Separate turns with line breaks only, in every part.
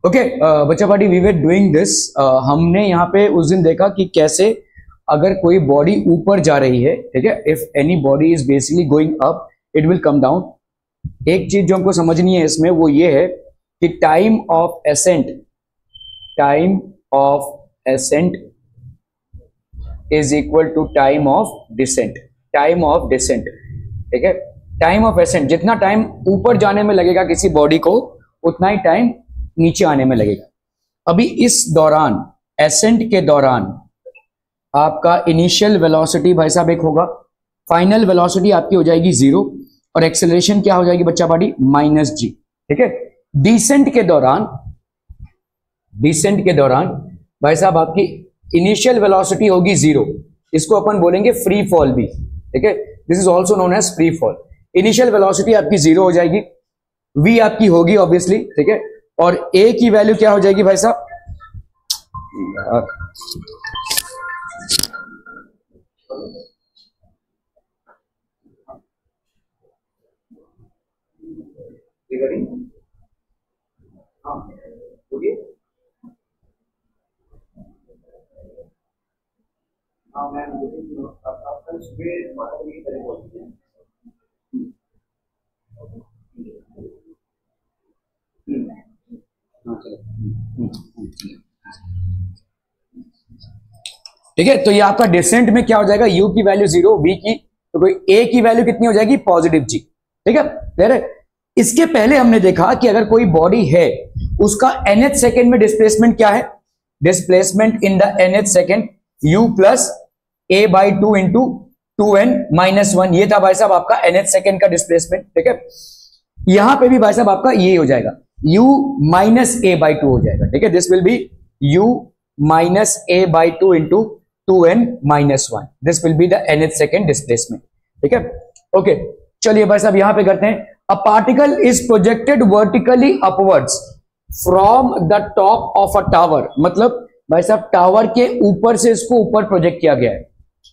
Okay बच्चा party, we were doing this. हमने यहाँ पे उस दिन देखा कि कैसे अगर कोई बॉडी ऊपर जा रही है, ठीक है, if any body is basically going up it will come down. एक चीज जो हमको समझनी है इसमें वो ये है कि time of ascent is equal to time of descent. ठीक है, टाइम ऑफ एसेंट, जितना टाइम ऊपर जाने में लगेगा किसी बॉडी को उतना ही टाइम नीचे आने में लगेगा। अभी इस दौरान, एसेंट के दौरान आपका इनिशियल वेलोसिटी भाई साहब एक होगा, फाइनल वेलोसिटी आपकी हो जाएगी 0 और एक्सेलरेशन क्या हो जाएगी बच्चा पार्टी, -g। ठीक है, डिसेंट के दौरान भाई साहब आपकी इनिशियल वेलोसिटी होगी 0, इसको अपन बोलेंगे फ्री फॉल भी। ठीक है, this is also known as free fall. Initial velocity आपकी 0 हो जाएगी, v आपकी होगी ऑब्वियसली, ठीक है, और a की वैल्यू क्या हो जाएगी भाई साहब, ठीक है। तो ये आपका डिसेंट में क्या हो जाएगा, u की वैल्यू 0, v की, तो कोई a की वैल्यू कितनी हो जाएगी, पॉजिटिव g। ठीक है, क्लियर है। इसके पहले हमने देखा कि अगर कोई बॉडी है उसका nth सेकेंड में डिस्प्लेसमेंट क्या है, displacement in the nth second u plus a by 2 into 2n minus 1, ये था भाई साहब आपका nth सेकेंड का डिस्प्लेसमेंट। ठीक है, यहां पे भी भाई साहब आपका ये हो जाएगा u माइनस a बाई 2 हो जाएगा। ठीक है, this will B u minus a by 2 into 2n minus 1, this will be the nth second displacement. ठीक है, ओके, चलिए भाई साहब यहां पे करते हैं। A particle is projected vertically upwards from the top of a tower, मतलब भाई साहब टावर के ऊपर से इसको ऊपर प्रोजेक्ट किया गया है।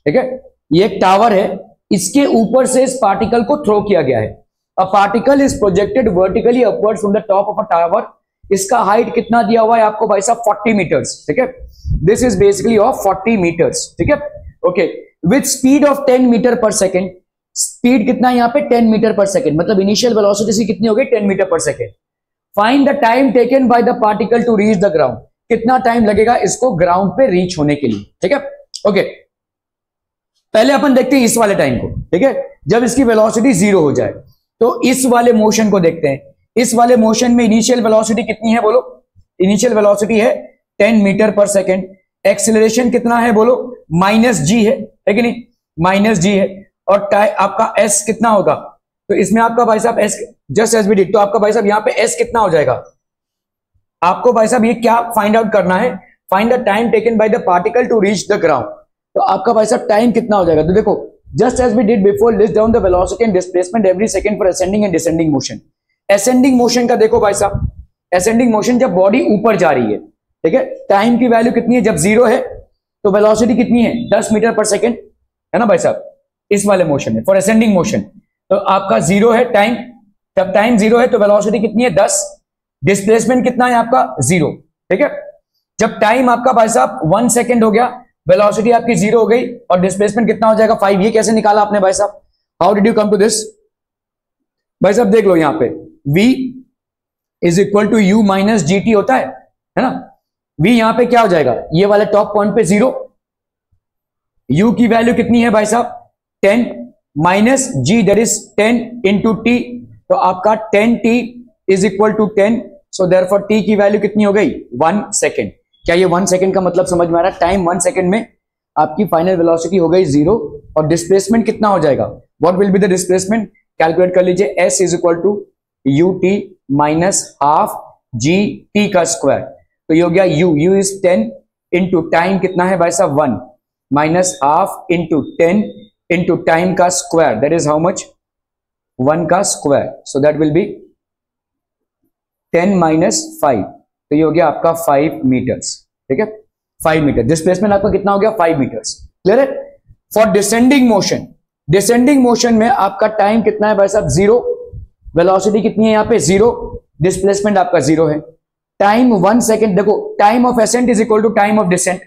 ठीक है, ये एक टावर है, इसके ऊपर से इस पार्टिकल को थ्रो किया गया है। A particle is projected vertically upwards from the top of a tower, इसका हाइट कितना दिया हुआ है आपको भाई साहब, 40 मीटर्स। ठीक है, this is basically of 40 metres. ठीक है, okay, with speed of 10 metre per second, speed कितना है यहाँ पे, 10 मीटर पर सेकेंड, मतलब इनिशियल वेलोसिटी कितनी हो गई, 10 metre per second. Find the time taken by the particle to reach the ground, कितना टाइम लगेगा इसको ग्राउंड पे रीच होने के लिए। ठीक है, ओके, पहले अपन देखते हैं इस वाले टाइम को। ठीक है, जब इसकी वेलोसिटी 0 हो जाए तो इस वाले मोशन को देखते हैं। इस वाले मोशन में इनिशियल वेलोसिटी कितनी है बोलो, इनिशियल वेलोसिटी है 10 मीटर पर सेकेंड। एक्सेलरेशन कितना है बोलो, -g है कि नहीं, -g है। और आपका s कितना होगा, तो इसमें आपका भाई साहब s just as we did, तो आपका भाई साहब यहाँ पे s कितना हो जाएगा, आपको भाई साहब ये क्या फाइंड आउट करना है, find the time taken by the particle to reach the ground. तो आपका भाई साहब टाइम कितना हो जाएगा, तो देखो just as we did before, list down the velocity and displacement every second for ascending and descending motion. Ascending motion का देखो भाई साहब, असेंडिंग मोशन जब बॉडी ऊपर जा रही है, ठीक है, टाइम की वैल्यू कितनी है, जब 0 है तो वेलोसिटी कितनी है, 10 मीटर पर सेकेंड, है ना भाई साहब, इस वाले मोशन में फॉर असेंडिंग मोशन। तो आपका 0 है टाइम, जब टाइम 0 है तो वेलोसिटी कितनी है, 10, डिस्प्लेसमेंट कितना है आपका, 0। ठीक है, जब टाइम आपका भाई साहब 1 सेकेंड हो गया, वेलोसिटी आपकी 0 हो गई और डिस्प्लेसमेंट कितना हो जाएगा, 5। ये कैसे निकाला आपने भाई साहब, how did you come to this, भाई साहब देख लो यहां पे v is equal to u minus gt होता है ना। v यहां पे क्या हो जाएगा, ये वाले टॉप पॉइंट पे 0, u की वैल्यू कितनी है भाई साहब 10 minus g that is 10 into t, तो आपका 10t is equal to 10, so therefore t की वैल्यू कितनी हो गई, 1 सेकेंड। क्या ये 1 सेकेंड का मतलब समझ में आ रहा है, टाइम 1 सेकेंड में आपकी फाइनल वेलोसिटी हो गई 0 और डिस्प्लेसमेंट कितना हो जाएगा, what will be the displacement, calculate कर लीजिए, s is equal to ut minus half gt का स्क्वायर, तो ये हो गया u इज 10 इंटू टाइम कितना है भाई साहब 1 minus half into 10 into time का square, that is how much, 1 का square, so that will be 10 minus 5, तो ये हो गया आपका 5 मीटर्स। ठीक है, 5 मीटर, डिस्प्लेसमेंट आपका कितना हो गया, 5 मीटर्स। क्लियर है। For descending motion, descending motion में आपका टाइम कितना है भाई साहब 0, वेलोसिटी कितनी है यहाँ पे 0, डिस्प्लेसमेंट आपका 0 है। टाइम 1 सेकेंड, देखो time of ascent is equal to time of descent.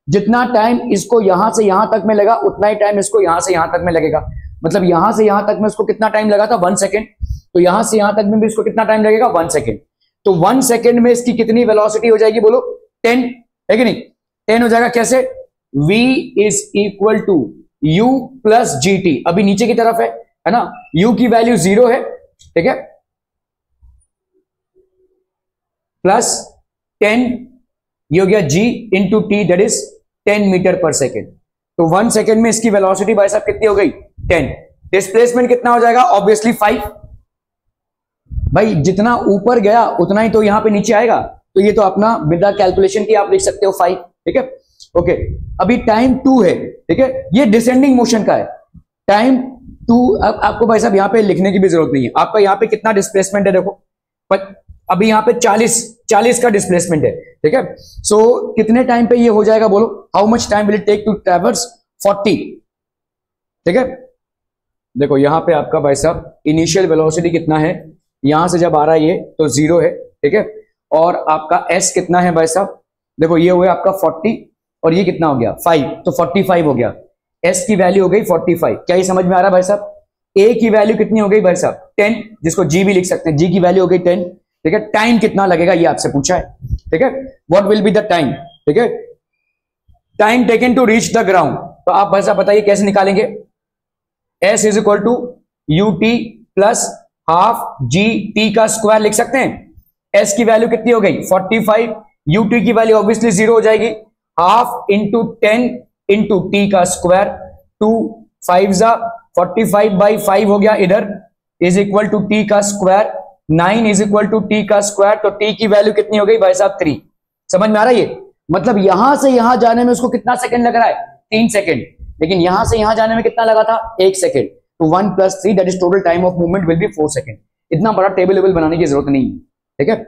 जितना टाइम इसको यहां से यहां तक में लगा उतना ही टाइम इसको यहां से यहां तक में लगेगा। मतलब यहां से यहां तक में इसको कितना टाइम लगा था 1 सेकेंड, तो यहां से यहां तक में भी इसको कितना टाइम लगेगा 1 सेकेंड। तो 1 सेकेंड में इसकी कितनी वेलोसिटी हो जाएगी बोलो 10, है कि नहीं? 10 हो जाएगा कैसे? v is equal to u plus g t, अभी नीचे की तरफ है ना, u की वैल्यू 0 है, ठीक है, प्लस 10 ये हो गया g into t, that is 10 metre per second. तो 1 सेकेंड में इसकी वेलोसिटी भाई साहब कितनी हो गई 10। डिस्प्लेसमेंट कितना हो जाएगा? ऑब्वियसली 5। भाई जितना ऊपर गया उतना ही तो यहां पे नीचे आएगा, तो ये तो अपना बिना कैलकुलेशन की आप लिख सकते हो 5, ठीक है, ओके। अभी टाइम 2 है, ठीक है, ये डिसेंडिंग मोशन का है। टाइम 2, अब आपको भाई साहब यहां पे लिखने की भी जरूरत नहीं है, आपका यहां पे कितना डिस्प्लेसमेंट है देखो, अभी यहां पे 40 का डिस्प्लेसमेंट है, ठीक है। सो कितने टाइम पे ये हो जाएगा बोलो? How much time will it take to traverse 40, ठीक है। देखो यहां पे आपका भाई साहब इनिशियल वेलोसिटी कितना है, यहां से जब आ रहा है ये तो 0 है, ठीक है, और आपका s कितना है भाई साहब, देखो ये हुआ आपका 40 और ये कितना हो गया 5, तो 45 हो गया। s की वैल्यू हो गई 45। क्या ये समझ में आ रहा है भाई साहब? a की वैल्यू कितनी हो गई भाई साहब 10, जिसको g भी लिख सकते हैं, g की वैल्यू हो गई 10, ठीक है। टाइम कितना लगेगा ये आपसे पूछा है, ठीक है, what will be the time, ठीक है, time taken to reach the ground. तो आप भाई साहब बताइए कैसे निकालेंगे? s is equal to u t plus half g t का स्क्वायर लिख सकते हैं। s की वैल्यू कितनी हो गई 45, यू टी की वैल्यू ऑब्वियसली 0 हो जाएगी, हाफ इंटू 10 इंटू टी का स्क्वायर, 2 5 जा 45 बाई 5 हो गया इधर, इज इक्वल टू टी का square, 9 is equal to t का स्क्वायर, तो टी की वैल्यू कितनी हो गई भाई साहब 3। समझ में आ रहा है ये? मतलब यहां से यहां जाने में उसको कितना सेकंड लग रहा है 3 सेकंड, लेकिन यहां से यहां जाने में कितना लगा था 1 सेकंड। तो 1 + 3 that is total time of movement will be 4 second. इतना बड़ा टेबल बनाने की जरूरत नहीं है, ठीक है,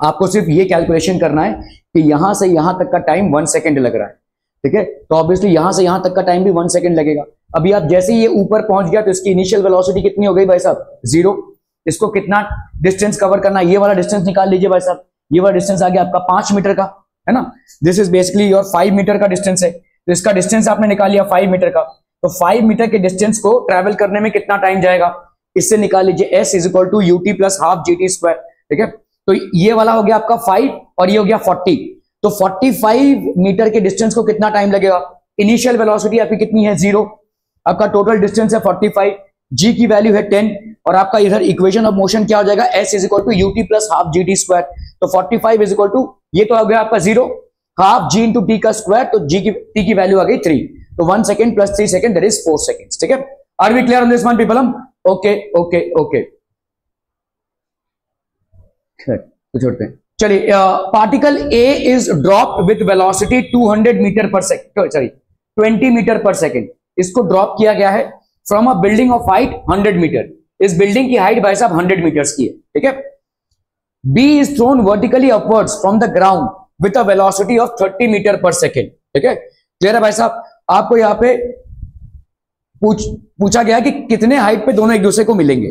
आपको सिर्फ ये कैलकुलेशन करना है कि यहां से यहां तक का टाइम 1 सेकंड लग रहा है, ठीक है, तो ऑब्वियसली यहां से यहां तक का टाइम भी 1 सेकंड लगेगा। अभी आप जैसे ही ये ऊपर पहुंच गया तो इसकी इनिशियल वेलोसिटी कितनी हो गई भाई साहब 0। इसको कितना डिस्टेंस कवर करना है, ये वाला डिस्टेंस निकाल लीजिए भाई साहब, ये वाला डिस्टेंस आ गया आपका 5 मीटर का, है ना, this is basically your 5 metre का डिस्टेंस है, तो इसका डिस्टेंस आपने निकाल लिया 5 मीटर का, तो 5 मीटर के डिस्टेंस को ट्रेवल करने में कितना टाइम जाएगा, इससे निकाल लीजिए s is equal to u t plus half g t square, ठीक है। तो ये वाला हो गया आपका 5 और ये हो गया 40, तो 45 मीटर के डिस्टेंस को कितना टाइम लगेगा? इनिशियल वेलोसिटी आपकी कितनी है 0, आपका टोटल डिस्टेंस है 45, g की वैल्यू है 10, और आपका इधर इक्वेशन ऑफ मोशन क्या हो जाएगा s is equal to u t plus half g t square, तो 45 इज इक्वल टू ये तो हो गया आपका 0, हाफ g इंटू टी का स्क्वायर, तो t की वैल्यू आ गई 3, तो 1 second plus 3 second that is 4 seconds, ठीक है। Are we clear on this one people? हम ओके ओके ओके, तो छोड़ते हैं। चलिए, particle A is drop with velocity 200 metre per second, sorry 20 metre per second, इसको ड्रॉप किया गया है from a building of height 100 metre. इस बिल्डिंग की हाइट भाई साहब 100 मीटर्स की है, ठीक है। B is thrown vertically upwards from the ground with a velocity of 30 metre per second, ठीक है। क्लियर है भाई साहब? आपको यहां पे पूछा गया कि कितने हाइट पे दोनों एक दूसरे को मिलेंगे,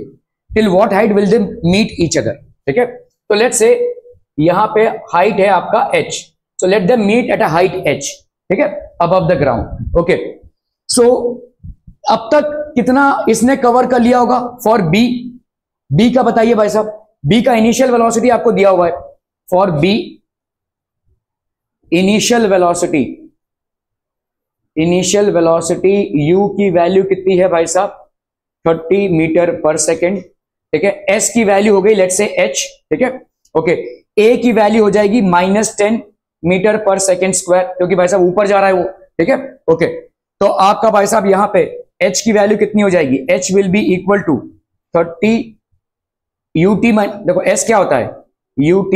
till what height will they meet each other, ठीक है। तो लेट्स से यहां पे हाइट है आपका h, so let them meet at a height h, ठीक है, above the ground, okay. So अब तक कितना इसने कवर कर लिया होगा फॉर b का बताइए भाई साहब, b का इनिशियल वेलोसिटी आपको दिया हुआ है, for b initial velocity u की वैल्यू कितनी है भाई साहब 30 मीटर पर सेकेंड, ठीक है। s की वैल्यू हो गई लेट्स से h, ठीक है, ओके। a की वैल्यू हो जाएगी -10 मीटर पर सेकेंड स्क्वायर, क्योंकि भाई साहब ऊपर जा रहा है वो, ठीक है, ओके। तो आपका भाई साहब यहां पे h की वैल्यू कितनी हो जाएगी, h will be equal to 30 ut, देखो s क्या होता है ut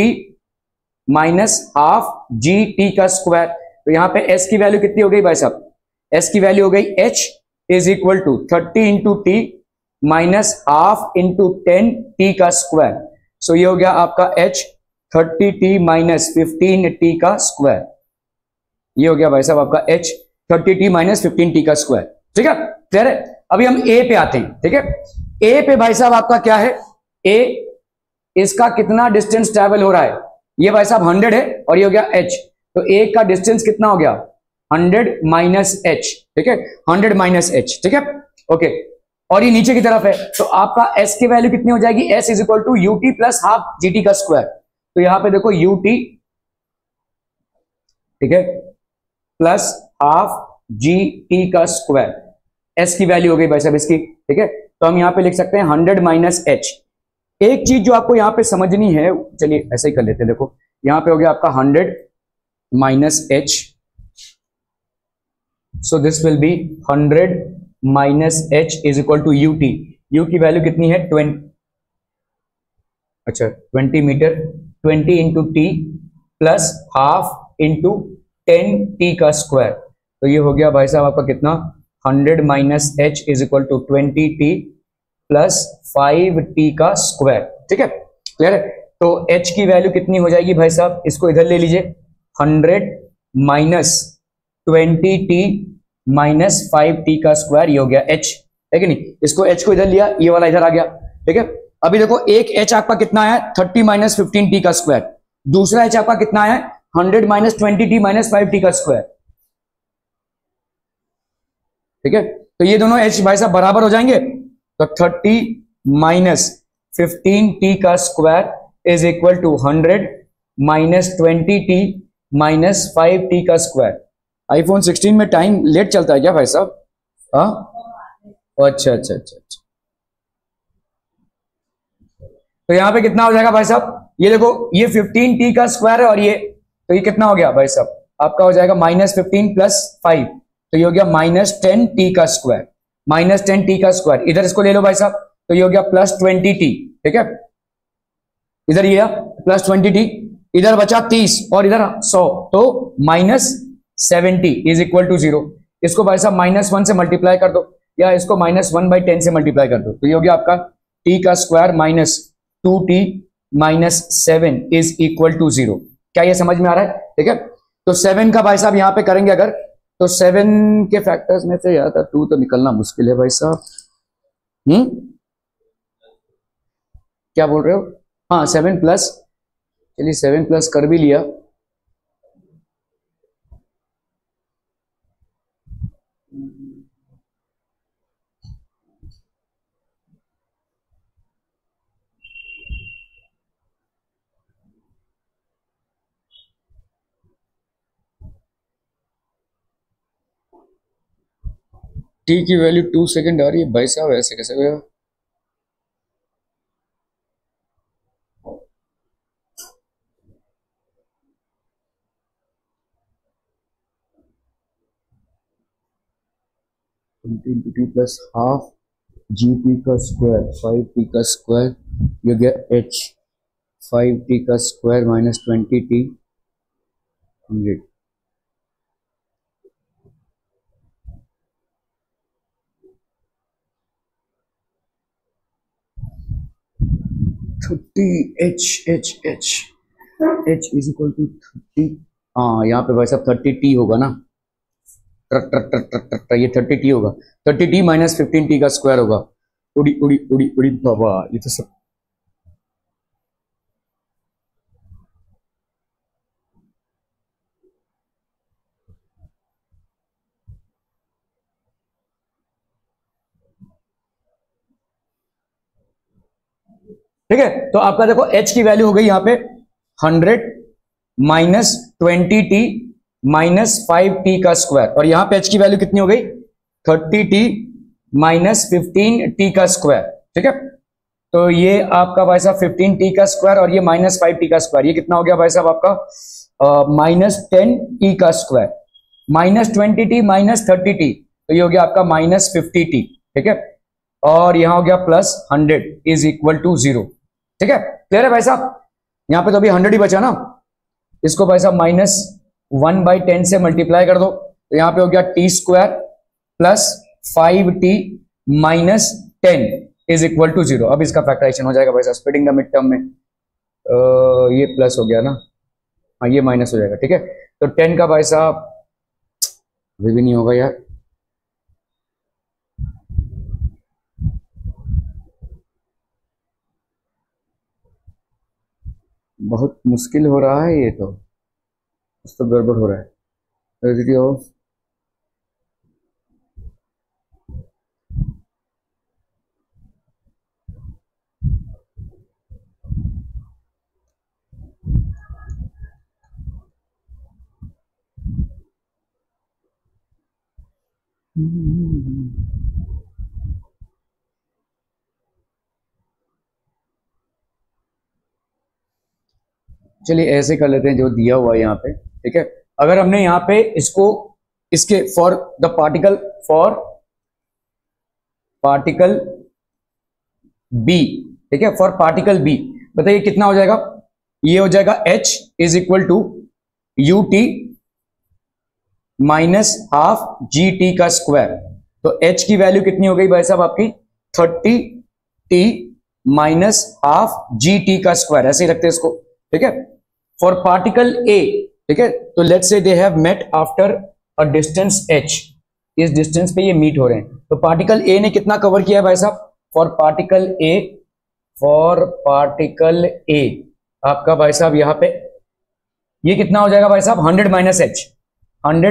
minus half g t का स्क्वायर, तो यहां पे s की वैल्यू कितनी हो गई भाई साहब, s की वैल्यू हो गई h is equal to 30 into t minus half into 10 t का स्क्वायर, सो ये हो गया आपका h 30t माइनस 15t का स्क्वायर, ये हो गया भाई साहब आपका h 30t माइनस 15t का स्क्वायर, ठीक है, क्लियर है। अभी हम a पे आते हैं, ठीक है। a पे भाई साहब आपका क्या है, a इसका कितना डिस्टेंस ट्रेवल हो रहा है, ये भाई साहब 100 है और ये हो गया h, तो एक का डिस्टेंस कितना हो गया 100 माइनस एच, ठीक है 100 माइनस एच, ठीक है ओके। और ये नीचे की तरफ है तो आपका s की वैल्यू कितनी हो जाएगी, s is equal to u t plus half g t का स्क्वायर। तो यहां पे देखो यू टी, ठीक है, प्लस हाफ जी टी का स्क्वायर, s की वैल्यू हो गई भाई साहब इसकी, ठीक है। तो हम यहां पे लिख सकते हैं 100 माइनस एच। एक चीज जो आपको यहां पे समझनी है, चलिए ऐसे ही कर लेते हैं, देखो यहां पे हो गया आपका 100 minus h, so this will be 100 minus h is equal to u t. U की वैल्यू कितनी है 20, अच्छा 20 metre, 20 into t plus half into 10 t का स्क्वायर। तो ये हो गया भाई साहब आपका कितना 100 minus h is equal to 20 t plus 5 t का स्क्वायर, ठीक है क्लियर है। तो h की वैल्यू कितनी हो जाएगी भाई साहब, इसको इधर ले लीजिए 100 माइनस 20 टी माइनस 5 टी का स्क्वायर, ये हो गया h, है कि नहीं। इसको h को इधर लिया, ये वाला इधर आ गया, ठीक है। अभी देखो एक h आपका कितना है 30 माइनस 15 टी का स्क्वायर, दूसरा h आपका कितना है 100 माइनस 20 टी माइनस 5 टी का स्क्वायर, ठीक है। तो ये दोनों h भाई साहब बराबर हो जाएंगे, तो 30 माइनस 15 टी का square is equal to 100 minus 20 t minus 5 t का स्क्वायर। आईफोन 16 में टाइम लेट चलता है क्या भाई साहब? हाँ अच्छा अच्छा अच्छा अच्छा। तो यहां पे कितना हो जाएगा भाई साहब, ये देखो ये 15 टी का स्क्वायर है और ये, तो ये कितना हो गया भाई साहब आपका हो जाएगा माइनस 15 प्लस 5, तो ये हो गया माइनस 10 टी का स्क्वायर, माइनस 10 टी का स्क्वायर। इधर इसको ले लो भाई साहब, तो ये हो गया प्लस 20 टी, ठीक है। इधर ये प्लस 20 टी, इधर बचा 30 और इधर 100, तो माइनस 70 इज इक्वल टू 0। इसको भाई साहब -1 से मल्टीप्लाई कर दो या इसको -1/10 से मल्टीप्लाई कर दो, तो ये हो गया आपका टी का square minus 2t minus 7 is equal to 0। क्या ये समझ में आ रहा है, ठीक है। तो 7 का भाई साहब यहां पे करेंगे अगर, तो 7 के फैक्टर्स में से यार 2 तो निकलना मुश्किल है भाई साहब। क्या बोल रहे हो? हाँ 7 प्लस, चलिए 7 प्लस कर भी लिया, टी की वैल्यू 2 सेकेंड आ रही है भाई साहब, ऐसे कैसे होगा? T plus half g t का स्क्वायर 5 टी का स्क्वायर, ये गया एच 5 टी का square minus 20 t 100। 30 h h h h is equal to 30, हाँ यहाँ पे भाई साहब 30 टी होगा ना, truck truck truck truck truck truck, ये 30 टी होगा, 30 टी माइनस 15 टी का स्क्वायर होगा। उड़ी उड़ी उड़ी उड़ी बाबा, ये तो सब ठीक है। तो आपका देखो h की वैल्यू हो गई यहां पे 100 माइनस 20 टी माइनस 5 टी का स्क्वायर, और यहां पे h की वैल्यू कितनी हो गई 30 टी माइनस 15 टी का स्क्वायर, ठीक है। तो ये आपका भाई साहब 15 टी का स्क्वायर और ये माइनस 5 टी का स्क्वायर, ये कितना हो गया भाई साहब आपका माइनस 10 टी का square, minus 20 t minus 30 T, तो ये हो गया आपका माइनस 50 टी, ठीक है। और यहां हो गया प्लस 100 इज इक्वल टू 0, ठीक है क्लियर है भाई साहब। यहां पे तो अभी 100 ही बचा ना, इसको भाई साहब -1/10 से मल्टीप्लाई कर दो, तो यहां पे हो गया t square plus 5t minus 10 is equal to 0। अब इसका फैक्टराइजेशन हो जाएगा भाई साहब स्प्लिटिंग द मिड टर्म में, ये प्लस हो गया ना, हाँ ये माइनस हो जाएगा, ठीक है। तो 10 का भाई साहब अभी भी नहीं होगा यार, बहुत मुश्किल हो रहा है ये तो, कुछ तो गड़बड़ हो रहा है। रेसिड्यू ऑफ चलिए ऐसे कर लेते हैं जो दिया हुआ है यहाँ पे, ठीक है। अगर हमने यहाँ पे इसको इसके फॉर पार्टिकल बी, ठीक है, फॉर पार्टिकल बी बताइए कितना हो जाएगा। ये हो जाएगा h is equal to u t minus half g t का स्क्वायर। तो h की वैल्यू कितनी हो गई भाई साहब आपकी 30t minus half g t का स्क्वायर, ऐसे ही रखते हैं इसको, ठीक है। फॉर पार्टिकल ए, ठीक है, तो let's say they have met after a distance h, इस डिस्टेंस पे ये मीट हो रहे हैं। तो पार्टिकल ए ने कितना कवर किया है भाई साहब, फॉर पार्टिकल ए आपका भाई साहब यहाँ पे ये कितना हो जाएगा भाई साहब 100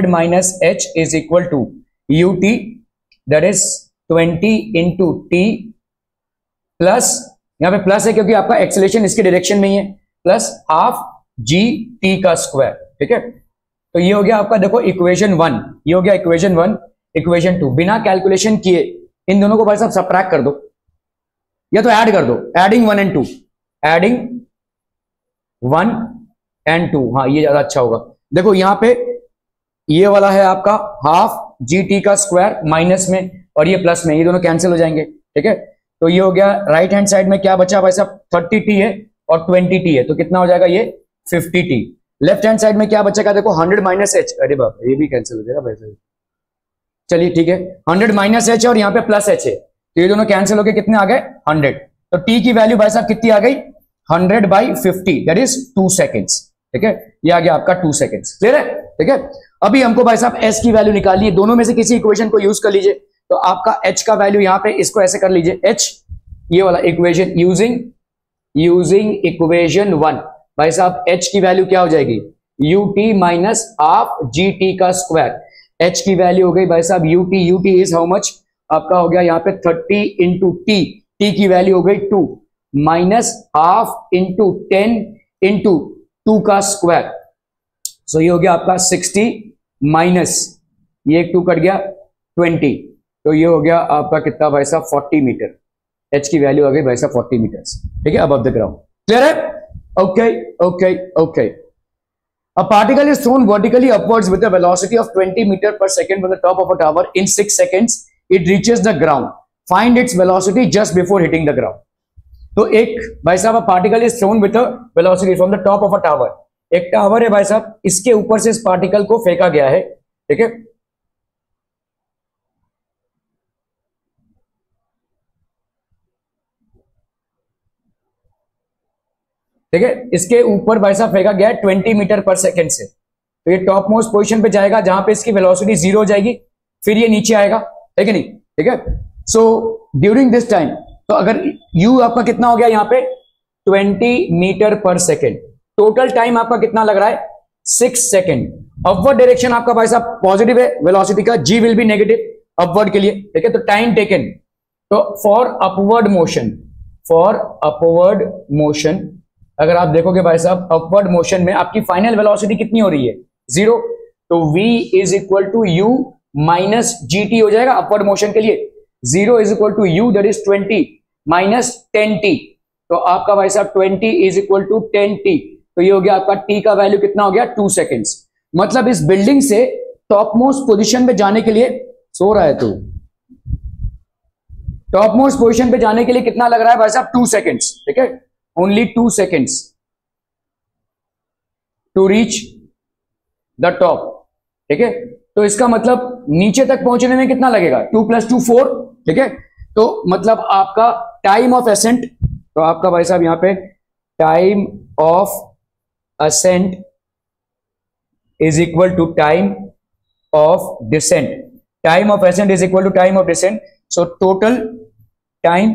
minus h is equal to u t that is 20 into t plus, यहाँ पे प्लस है क्योंकि आपका एक्सेलेरेशन इसके डायरेक्शन में ही है, प्लस हाफ जी टी का स्क्वायर, ठीक है। तो ये हो गया आपका देखो इक्वेशन 1, ये हो गया इक्वेशन 1, इक्वेशन 2। बिना कैलकुलेशन किए इन दोनों को भाई साहब सबट्रैक्ट कर दो या तो ऐड कर दो, एडिंग 1 and 2, एडिंग 1 and 2, हाँ ये ज्यादा अच्छा होगा। देखो यहाँ पे ये वाला है आपका हाफ जी टी का स्क्वायर माइनस में और ये प्लस में, ये दोनों कैंसिल हो जाएंगे, ठीक है। तो ये हो गया राइट हैंड साइड में क्या बचा भाई साहब 30t है और 20t है, तो कितना हो जाएगा ये 50t। लेफ्ट हैंड साइड में क्या बचेगा देखो 100 माइनस h, अरे बाप ये भी कैंसिल हो जाएगा भाई साहब। चलिए ठीक है 100 माइनस h और यहाँ पे प्लस h है, तो ये दोनों कैंसिल होके कितने आ गए 100। तो t की वैल्यू भाई साहब कितनी आ गई 100/50 दैट इज 2 सेकेंड्स, ठीक है। ये आ गया आपका 2 सेकेंड्स, क्लियर है, ठीक है। अभी हमको भाई साहब s की वैल्यू निकालनी है, दोनों में से किसी इक्वेशन को यूज कर लीजिए। तो आपका h का वैल्यू यहाँ पे इसको ऐसे कर लीजिए h, ये वाला इक्वेशन यूजिंग इक्वेशन 1 भाई साहब h की वैल्यू क्या हो जाएगी ut minus half g t का स्क्वायर। h की वैल्यू हो गई भाई साहब ut इज हाउ मच, आपका हो गया यहाँ पे 30 इंटू t की वैल्यू हो गई 2 माइनस हाफ इंटू 10 इंटू 2 का स्क्वायर। सो ये हो गया आपका 60 माइनस ये एक 2 कट गया 20, तो ये हो गया आपका कितना भाई साहब 40 मीटर। h की वैल्यू आ गई भाई साहब 40 मीटर्स, ठीक है, अबव द ग्राउंड, क्लियर है। Okay. A particle is thrown vertically upwards with a velocity of 20 meter per second from the top of a tower. In 6 seconds, it reaches the ground. Find its velocity just before hitting the ground. तो एक भाई साहब a particle is thrown with a velocity from the top of a tower. एक tower है भाई साहब, इसके ऊपर से इस पार्टिकल को फेंका गया है, ठीक है। ठीक है, इसके ऊपर भाई साहब फेंका गया है 20 मीटर पर सेकेंड से। तो ये टॉप मोस्ट पोजिशन पे जाएगा जहां पे इसकी वेलोसिटी 0 हो जाएगी, फिर ये नीचे आएगा, है कि नहीं, ठीक है। सो ड्यूरिंग दिस टाइम, तो अगर u आपका कितना हो गया यहाँ पे 20 metre per second, total time आपका कितना लग रहा है 6 सेकेंड। अपवर्ड डायरेक्शन आपका भाई साहब पॉजिटिव है वेलोसिटी का, g will be negative upward के लिए, ठीक है। तो टाइम टेकन, तो फॉर अपवर्ड मोशन अगर आप देखोगे भाई साहब अपवर्ड मोशन में आपकी फाइनल वेलोसिटी कितनी हो रही है 0, तो v is equal to u minus g t हो जाएगा अपवर्ड मोशन के लिए। 0 is equal to u that is 20 minus 10t, तो आपका भाई साहब 20 इज इक्वल टू 10t, तो ये हो गया आपका t का वैल्यू कितना हो गया 2 सेकेंड्स। मतलब इस बिल्डिंग से टॉप मोस्ट पोजिशन पे जाने के लिए, सो रहा है तू, टॉप मोस्ट पोजिशन पे जाने के लिए कितना लग रहा है भाई साहब 2 सेकेंड्स, ठीक है, only 2 seconds to reach the top, ठीक है। तो इसका मतलब नीचे तक पहुंचने में कितना लगेगा 2 + 2 4, ठीक है। तो मतलब आपका टाइम ऑफ असेंट, तो आपका भाई साहब यहां पे time of ascent is equal to time of descent, time of ascent is equal to time of descent. So total time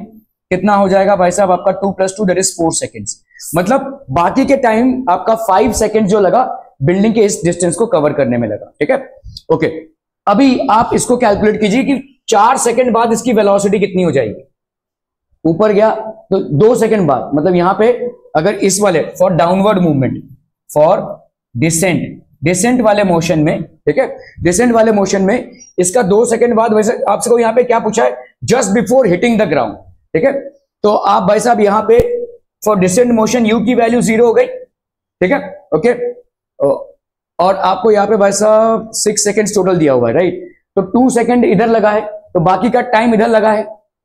कितना हो जाएगा भाई साहब आपका 2 + 2 दैट इज 4 सेकेंड्स। मतलब बाकी के टाइम आपका 5 सेकेंड जो लगा बिल्डिंग के इस डिस्टेंस को कवर करने में लगा, ठीक है। ओके, अभी आप इसको कैलकुलेट कीजिए कि 4 सेकेंड बाद इसकी वेलोसिटी कितनी हो जाएगी। ऊपर गया तो 2 सेकेंड बाद, मतलब यहां पे अगर इस वाले for downward movement, for descent वाले मोशन में, ठीक है, डिसेंट वाले मोशन में इसका 2 सेकेंड बाद, वैसे आपसे को यहां पे क्या पूछा है, just before hitting the ground, ठीक है। तो आप भाई साहब यहां पे फॉर डिसेंट मोशन यू की वैल्यू 0 हो गई, ठीक है, ओके। और आपको यहां पे भाई साहब 6 सेकेंड टोटल दिया हुआ है, राइट। तो 2 सेकेंड इधर लगा है, तो बाकी का टाइम इधर लगा है,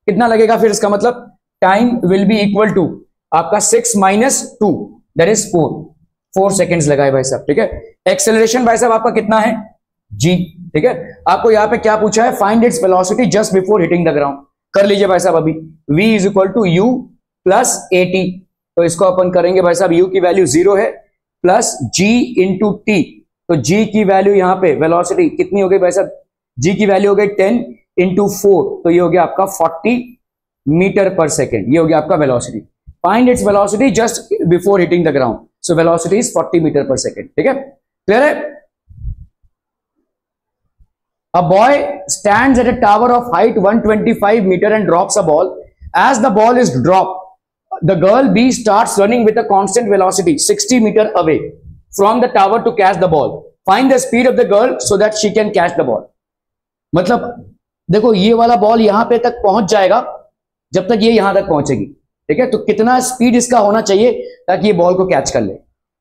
कितना लगेगा फिर इसका मतलब time will be equal to आपका 6 - 2 दैट इज 4 सेकेंड्स लगा है भाई साहब, ठीक है। एक्सेलरेशन भाई साहब आपका कितना है, जी, ठीक है। आपको यहां पे क्या पूछा है, find its velocity just before hitting the ground. कर लीजिए भाई साहब अभी, v is equal to u plus at। तो इसको अपन करेंगे भाई साहब, u की वैल्यू 0 है, प्लस g इंटू टी। तो g की वैल्यू यहां पे वेलोसिटी कितनी हो गई भाई साहब, g की वैल्यू हो गई 10 इंटू 4, तो ये हो गया आपका 40 मीटर पर सेकेंड, ये हो गया आपका velocity. Find its velocity just before hitting the ground, so velocity is 40 metre per second, ठीक है, क्लियर है। A boy stands at a tower of height 125 meter and drops a ball. As the ball is dropped, the girl B starts running with a constant velocity 60 meter away from the tower to catch the ball. Find the speed of the girl so that she can catch the ball. मतलब देखो ये वाला ball यहां पे तक पहुंच जाएगा जब तक ये यहां तक पहुंचेगी, ठीक है। तो कितना स्पीड इसका होना चाहिए ताकि ये बॉल को कैच कर ले,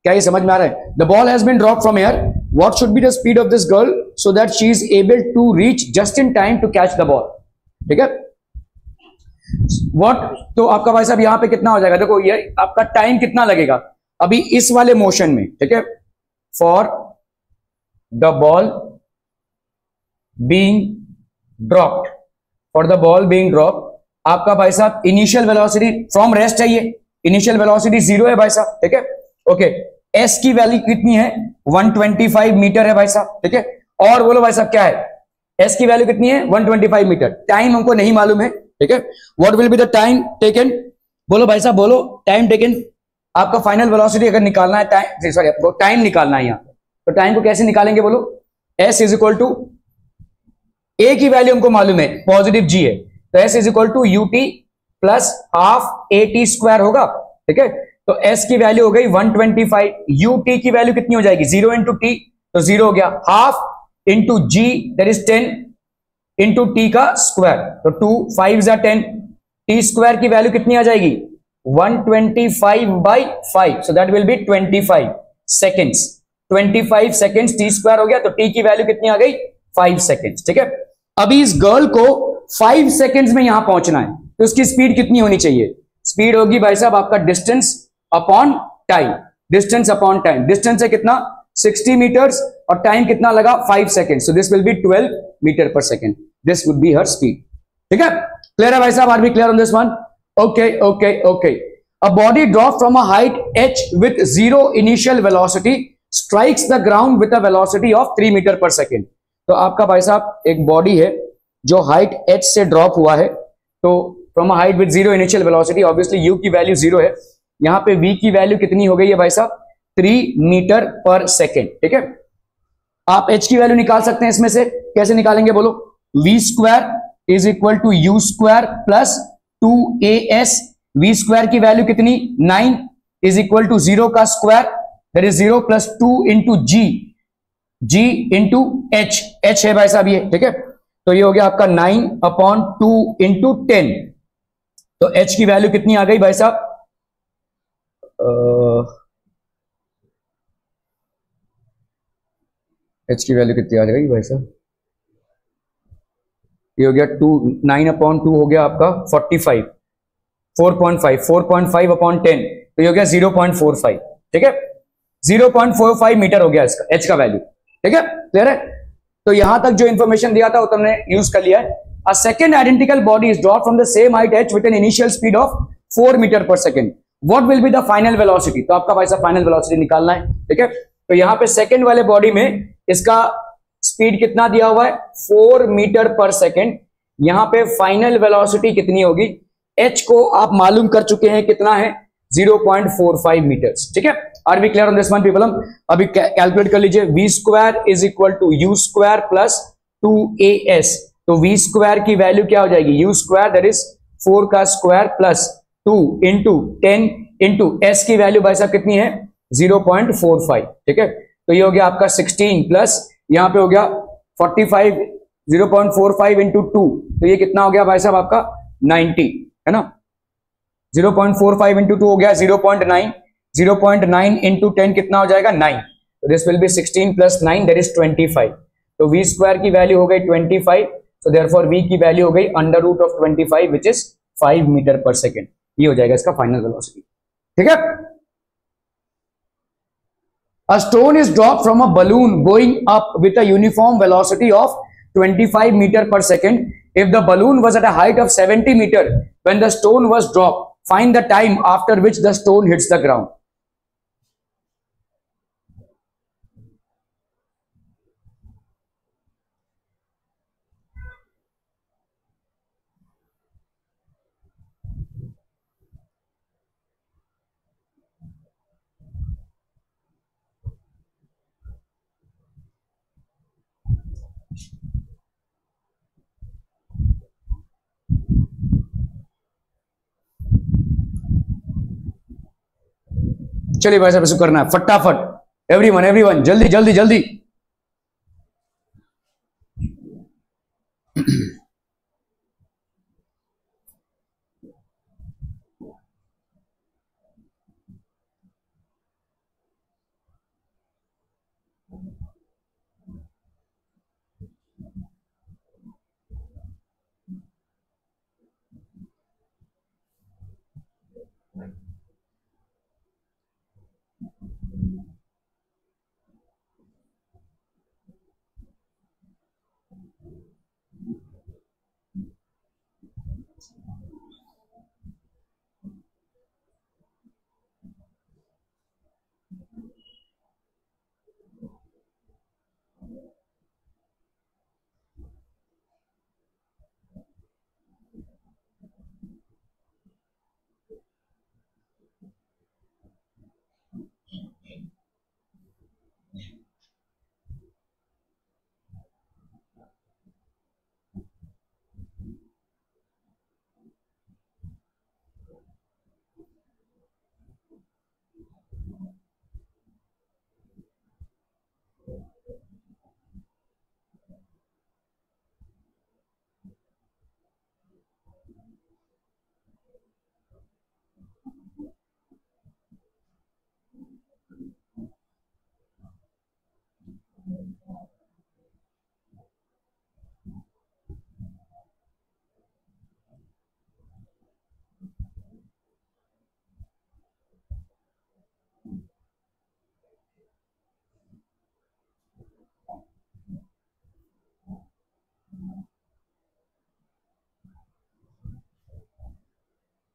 क्या ये समझ में आ रहा है। The ball has been drop from air, what should be the speed of this girl so that she is able to reach just in time to catch the ball, ठीक है। व्हाट, तो आपका भाई साहब यहां पे कितना हो जाएगा, देखो ये आपका टाइम कितना लगेगा अभी इस वाले मोशन में, ठीक है। For the ball being dropped, for the ball being dropped, आपका भाई साहब इनिशियल वेलोसिटी फ्रॉम रेस्ट चाहिए, इनिशियल वेलोसिटी 0 है भाई साहब, ठीक है, ओके। एस की वैल्यू कितनी है, 125 मीटर है भाई साहब, ठीक है। और बोलो भाई साहब क्या है, एस की वैल्यू कितनी है, 125 मीटर। टाइम हमको नहीं मालूम है, ठीक है। What will be the time taken, बोलो भाई साहब, बोलो टाइम टेकन। आपका फाइनल वेलोसिटी अगर निकालना है, टाइम, सॉरी आपको टाइम निकालना है यहाँ, तो टाइम को कैसे निकालेंगे बोलो, s is equal to, a की वैल्यू हमको मालूम है पॉजिटिव जी है, तो s is equal to u t plus half a t square होगा, ठीक है। तो s की वैल्यू हो गई 125, ut की वैल्यू कितनी हो जाएगी, 0 इंटू टी, तो 0 हो गया, half into g that is 10 into t का स्क्वायर, तो 2 5 जा 10, टी स्क्वायर की वैल्यू कितनी आ जाएगी 125/5, सो that will B 25 seconds, 25 seconds T square हो गया, तो टी की वैल्यू कितनी आ गई 5 सेकेंड्स, ठीक है। अभी इस गर्ल को 5 सेकेंड्स में यहां पहुंचना है, तो उसकी स्पीड कितनी होनी चाहिए, स्पीड होगी भाई साहब आपका distance upon time, distance upon time, distance है कितना 60 मीटर्स और टाइम कितना लगा 5 second, so this will be 12 metre per second, this would be her speed, ठीक है। क्लियर है भाई साहब, are we clear on this one, okay okay okay. A body drop from a height h with 0 initial velocity strikes the ground with a velocity of 3 metre per second. तो आपका भाई साहब एक बॉडी है जो हाइट h से drop हुआ है, तो from a height with 0 initial velocity, obviously u की वैल्यू 0 है, यहां पे v की वैल्यू कितनी हो गई है भाई साहब 3 मीटर पर सेकेंड, ठीक है। आप h की वैल्यू निकाल सकते हैं इसमें से, कैसे निकालेंगे बोलो, v square is equal to u square plus 2as, v square की वैल्यू कितनी 9 इज इक्वल टू 0 का square that is 0 plus 2 into g into h है भाई साहब ये, ठीक है। तो ये हो गया आपका 9/2 इंटू 10, तो h की वैल्यू कितनी आ गई भाई साहब, h की वैल्यू कितनी आ जाएगी भाई साहब, ये हो गया 9/2 हो गया आपका 45, 4.5/10, तो ये हो गया 0.45, ठीक है, 0.45 मीटर हो गया इसका h का वैल्यू, ठीक है, क्लियर है। तो यहां तक जो इंफॉर्मेशन दिया था वो तुमने यूज कर लिया है। A second identical body is drop from the same height h with an initial speed of 4 metre per second, what will be the final velocity, तो आपका भाई साहब फाइनल वेलोसिटी निकालना है, ठीक है। तो यहां पे सेकंड वाले बॉडी में इसका स्पीड कितना दिया हुआ है 4 मीटर पर सेकेंड, यहां पे फाइनल वेलोसिटी कितनी होगी, h को आप मालूम कर चुके हैं कितना है 0.45 मीटर्स। ठीक है, are we clear on this one people? हम अभी कैलकुलेट कर लीजिए, v square is equal to u square plus 2as। तो वी स्क्वायर की वैल्यू क्या हो जाएगी, यू स्क्वायर दैट इज 4 का square plus 2 into 10 into S की वैल्यू भाई साहब कितनी है 0.45। ठीक है, तो ये हो गया आपका 16 प्लस यहां पे हो गया 45, 0.45 इंटू 2, तो ये कितना हो गया भाई साहब आपका 90, है ना। 0.45 इंटू 2 हो गया 0.9, 0.9 इंटू 10 कितना हो जाएगा 9, तो this will be 16 plus 9 that is 25। तो वी स्क्वायर की वैल्यू हो गई 25, सो देयरफॉर वी की वैल्यू हो गई under root of 25 which is 5 metre per second. ये हो जाएगा इसका फाइनल वेलोसिटी। ठीक है, a stone is dropped from a balloon going up with a uniform velocity of 25 meter per second. If the balloon was at a height of 70 meter when the stone was dropped, find the time after which the stone hits the ground. चलिए भाई साहब इसको करना है फटाफट, everyone everyone जल्दी जल्दी जल्दी।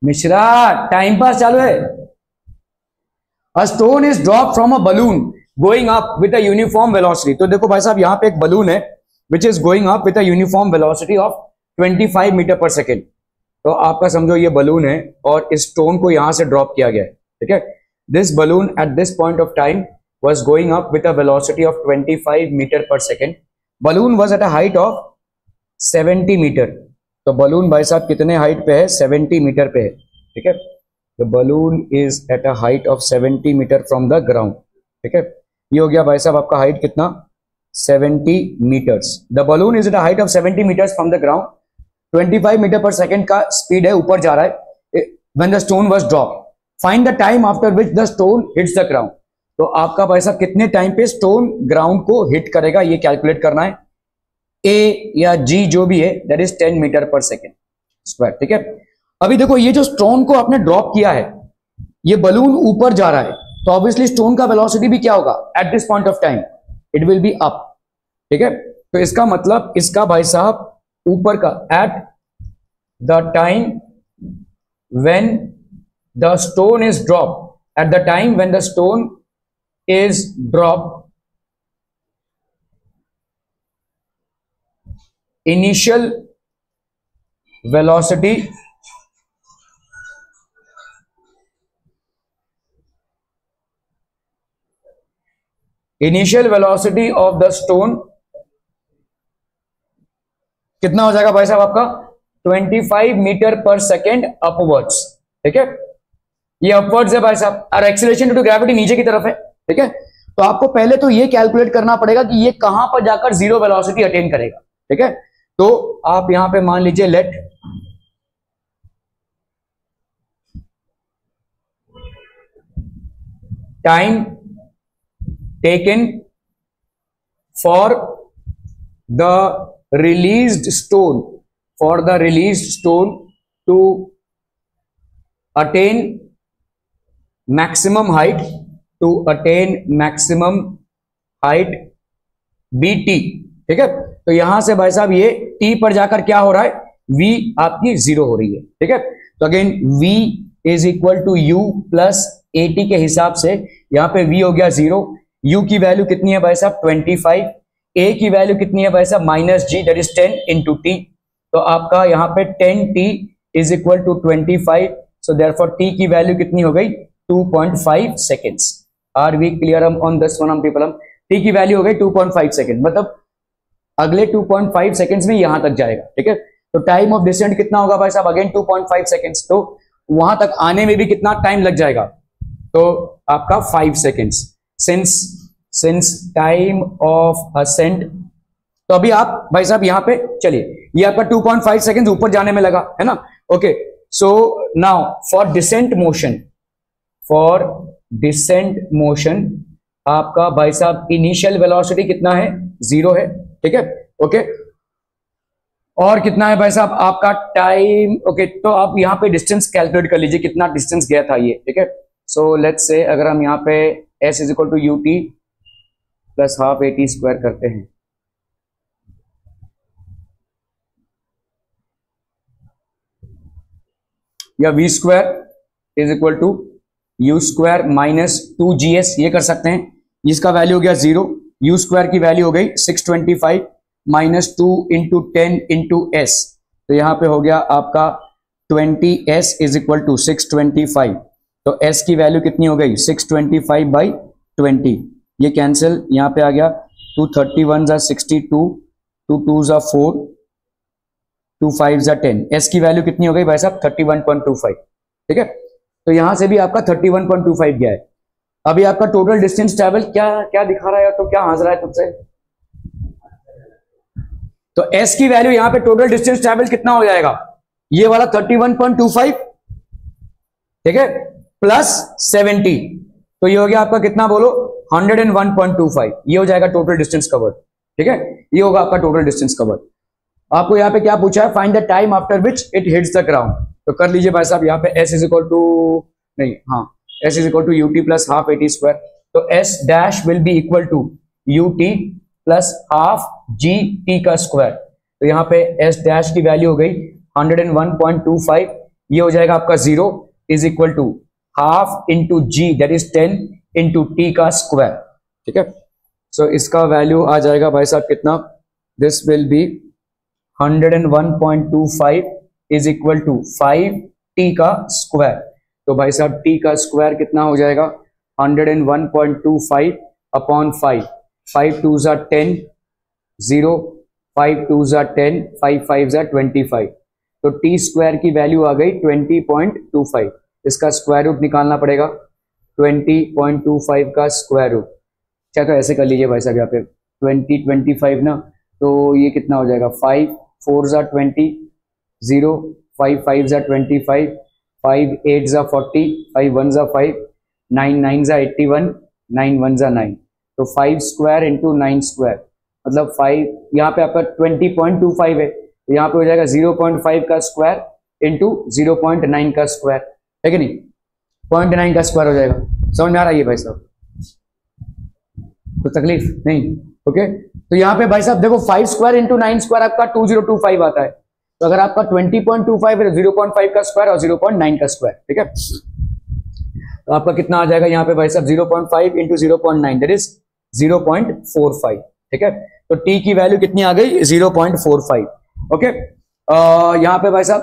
मिश्रा टाइम पास चालू है। A stone is dropped from a balloon going up with a uniform velocity। तो देखो भाई साहब यहाँ पे एक बलून है which is going up with a uniform velocity of 25 metre per second. तो आपका समझो ये बलून है और इस स्टोन को यहां से ड्रॉप किया गया है। ठीक है, this balloon at this point of time was going up with a velocity of 25 metre per second. Balloon was at a height of 70 metre. तो बलून भाई साहब कितने हाइट पे है 70 मीटर पे है। ठीक है, the balloon is at a height of 70 metre from the ground. ठीक है, ये हो गया भाई साहब आपका हाइट कितना 70 metres. The balloon is at a height of 70 metres from the ground, 25 metre per second का स्पीड है, ऊपर जा रहा है। When the stone was drop, find the time after which the stone hits the ground. तो आपका भाई साहब कितने टाइम पे स्टोन ग्राउंड को हिट करेगा ये कैलकुलेट करना है। ए या जी जो भी है that is 10 metre per second square. ठीक है, अभी देखो ये जो स्टोन को आपने ड्रॉप किया है, ये बलून ऊपर जा रहा है, तो ऑब्वियसली स्टोन का वेलोसिटी भी क्या होगा eight this point of time, it will be up. ठीक है, तो इसका मतलब इसका भाई साहब ऊपर का at the time when the stone is drop, at the time when the stone is drop, initial velocity initial velocity of the stone कितना हो जाएगा भाई साहब आपका 25 मीटर पर सेकेंड अपवर्ड्स। ठीक है, ये अपवर्ड्स है भाई साहब, और एक्सीलरेशन ड्यू टू ग्रेविटी नीचे की तरफ है। ठीक है, तो आपको पहले तो ये कैलकुलेट करना पड़ेगा कि ये कहां पर जाकर जीरो वेलोसिटी अटेन करेगा। ठीक है, तो आप यहां पे मान लीजिए let time taken for the released stone to attain maximum height bt। ठीक है, तो यहां से भाई साहब ये t पर जाकर क्या हो रहा है, v आपकी जीरो हो रही है। ठीक है, तो again v is equal to u plus at के हिसाब से यहां पे v हो गया जीरो, u की वैल्यू कितनी है भाई साहब 25, a की वैल्यू कितनी है भाई साहब minus g that is 10 into t, तो आपका यहाँ पे 10t is equal to 25, so therefore t की वैल्यू कितनी हो गई 2.5 seconds. Are we clear on this one people? हम t की वैल्यू हो गई 2.5 सेकेंड, मतलब अगले 2.5 सेकेंड्स में यहां तक जाएगा। ठीक है, तो टाइम ऑफ डिसेंट कितना होगा भाई साहब अगेन 2.5 सेकेंड्स, तो वहां तक आने में भी कितना टाइम लग जाएगा, तो आपका 5 seconds since time of ascent. तो अभी आप भाई साहब यहां पे चलिए, ये आपका 2.5 सेकेंड ऊपर जाने में लगा है ना। Okay, so now for descent motion आपका भाई साहब इनिशियल वेलोसिटी कितना है, जीरो है। ठीक है, ओके, और कितना है भाई साहब आपका टाइम। ओके, तो आप यहां पे डिस्टेंस कैलकुलेट कर लीजिए कितना डिस्टेंस गया था ये। ठीक है, सो लेट्स से अगर हम यहां पे s is equal to u t plus half a t square करते हैं, या v square is equal to u square minus 2gs, ये कर सकते हैं, जिसका वैल्यू हो गया जीरो, यू स्क्वायर की वैल्यू हो गई 625 माइनस 2 इंटू 10 इंटू एस, तो यहां पे हो गया आपका 20s इज इक्वल टू 625, तो s की वैल्यू कितनी हो गई 625 बाई 20, ये कैंसिल, यहां पे आ गया 231 जा 62, 2 2 जा 4, 2 5 जा 10, s की वैल्यू कितनी हो गई भाई साहब 31.25। ठीक है, तो यहां से भी आपका 31.25 गया है। अभी आपका टोटल डिस्टेंस ट्रैवल क्या दिखा रहा है, तो क्या हंस रहा है तुमसे, तो s की वैल्यू यहां पे टोटल डिस्टेंस ट्रैवल कितना हो जाएगा, ये वाला 31.25, ठीक है, प्लस 70, तो ये हो गया आपका कितना बोलो 101.25, ये हो जाएगा टोटल डिस्टेंस कवर। ठीक है, ये होगा आपका टोटल डिस्टेंस कवर। आपको यहाँ पे क्या पूछा है, find the time after which it hits the ground, तो कर लीजिए भाई साहब यहाँ पे s is equal to s is equal to u t plus half a t square, तो s dash will be equal to u t plus half g t का square, तो यहाँ पे s डैश की वैल्यू हो गई 101.25, ये हो जाएगा आपका zero is equal to half into g that is 10 into t का स्क्वायर। ठीक है, सो इसका वैल्यू आ जाएगा भाई साहब कितना, this will be 101.25 is equal to 5t का स्क्वायर, तो भाई साहब t का स्क्वायर कितना हो जाएगा 101.25 अपॉन 5, 5 2 जा 10, 0 5 2 जा 10, 5 5 जा 25, तो t स्क्वायर की वैल्यू आ गई 20.25, इसका स्क्वायर रूट निकालना पड़ेगा, 20.25 का स्क्वायर रूट, क्या तो ऐसे कर लीजिए भाई साहब यहाँ पे 25 ना, तो ये कितना हो जाएगा 5 4 जा 20, 0 5 5 जा 25, 5 8 जा 40, 5 1 जा 5, 9 9 जा 81, 9 1 जा 9, तो 5 स्क्वायर इंटू 9 स्क्वायर, मतलब 5, यहाँ पे आपका 20.25 है, तो यहाँ पे हो जाएगा 0.5 का स्क्वायर इंटू 0.9 का स्क्वायर, है कि नहीं, 0.9 का स्क्वायर हो जाएगा। समझ में आ रहा है ये भाई साहब, तो तकलीफ नहीं। ओके, तो यहाँ पे भाई साहब देखो 5 स्क्वायर इंटू 9 स्क्वायर आपका 2025 आता है, तो अगर आपका 20.25 है 0.5 का स्क्वायर और 0.9 का स्क्वायर, ठीक है, तो आपका कितना आ जाएगा यहाँ पे भाई साहब 0.5 इंटू 0.9 दैट इज 0.45। ठीक है, तो t की वैल्यू कितनी आ गई 0.45। ओके, यहाँ पे भाई साहब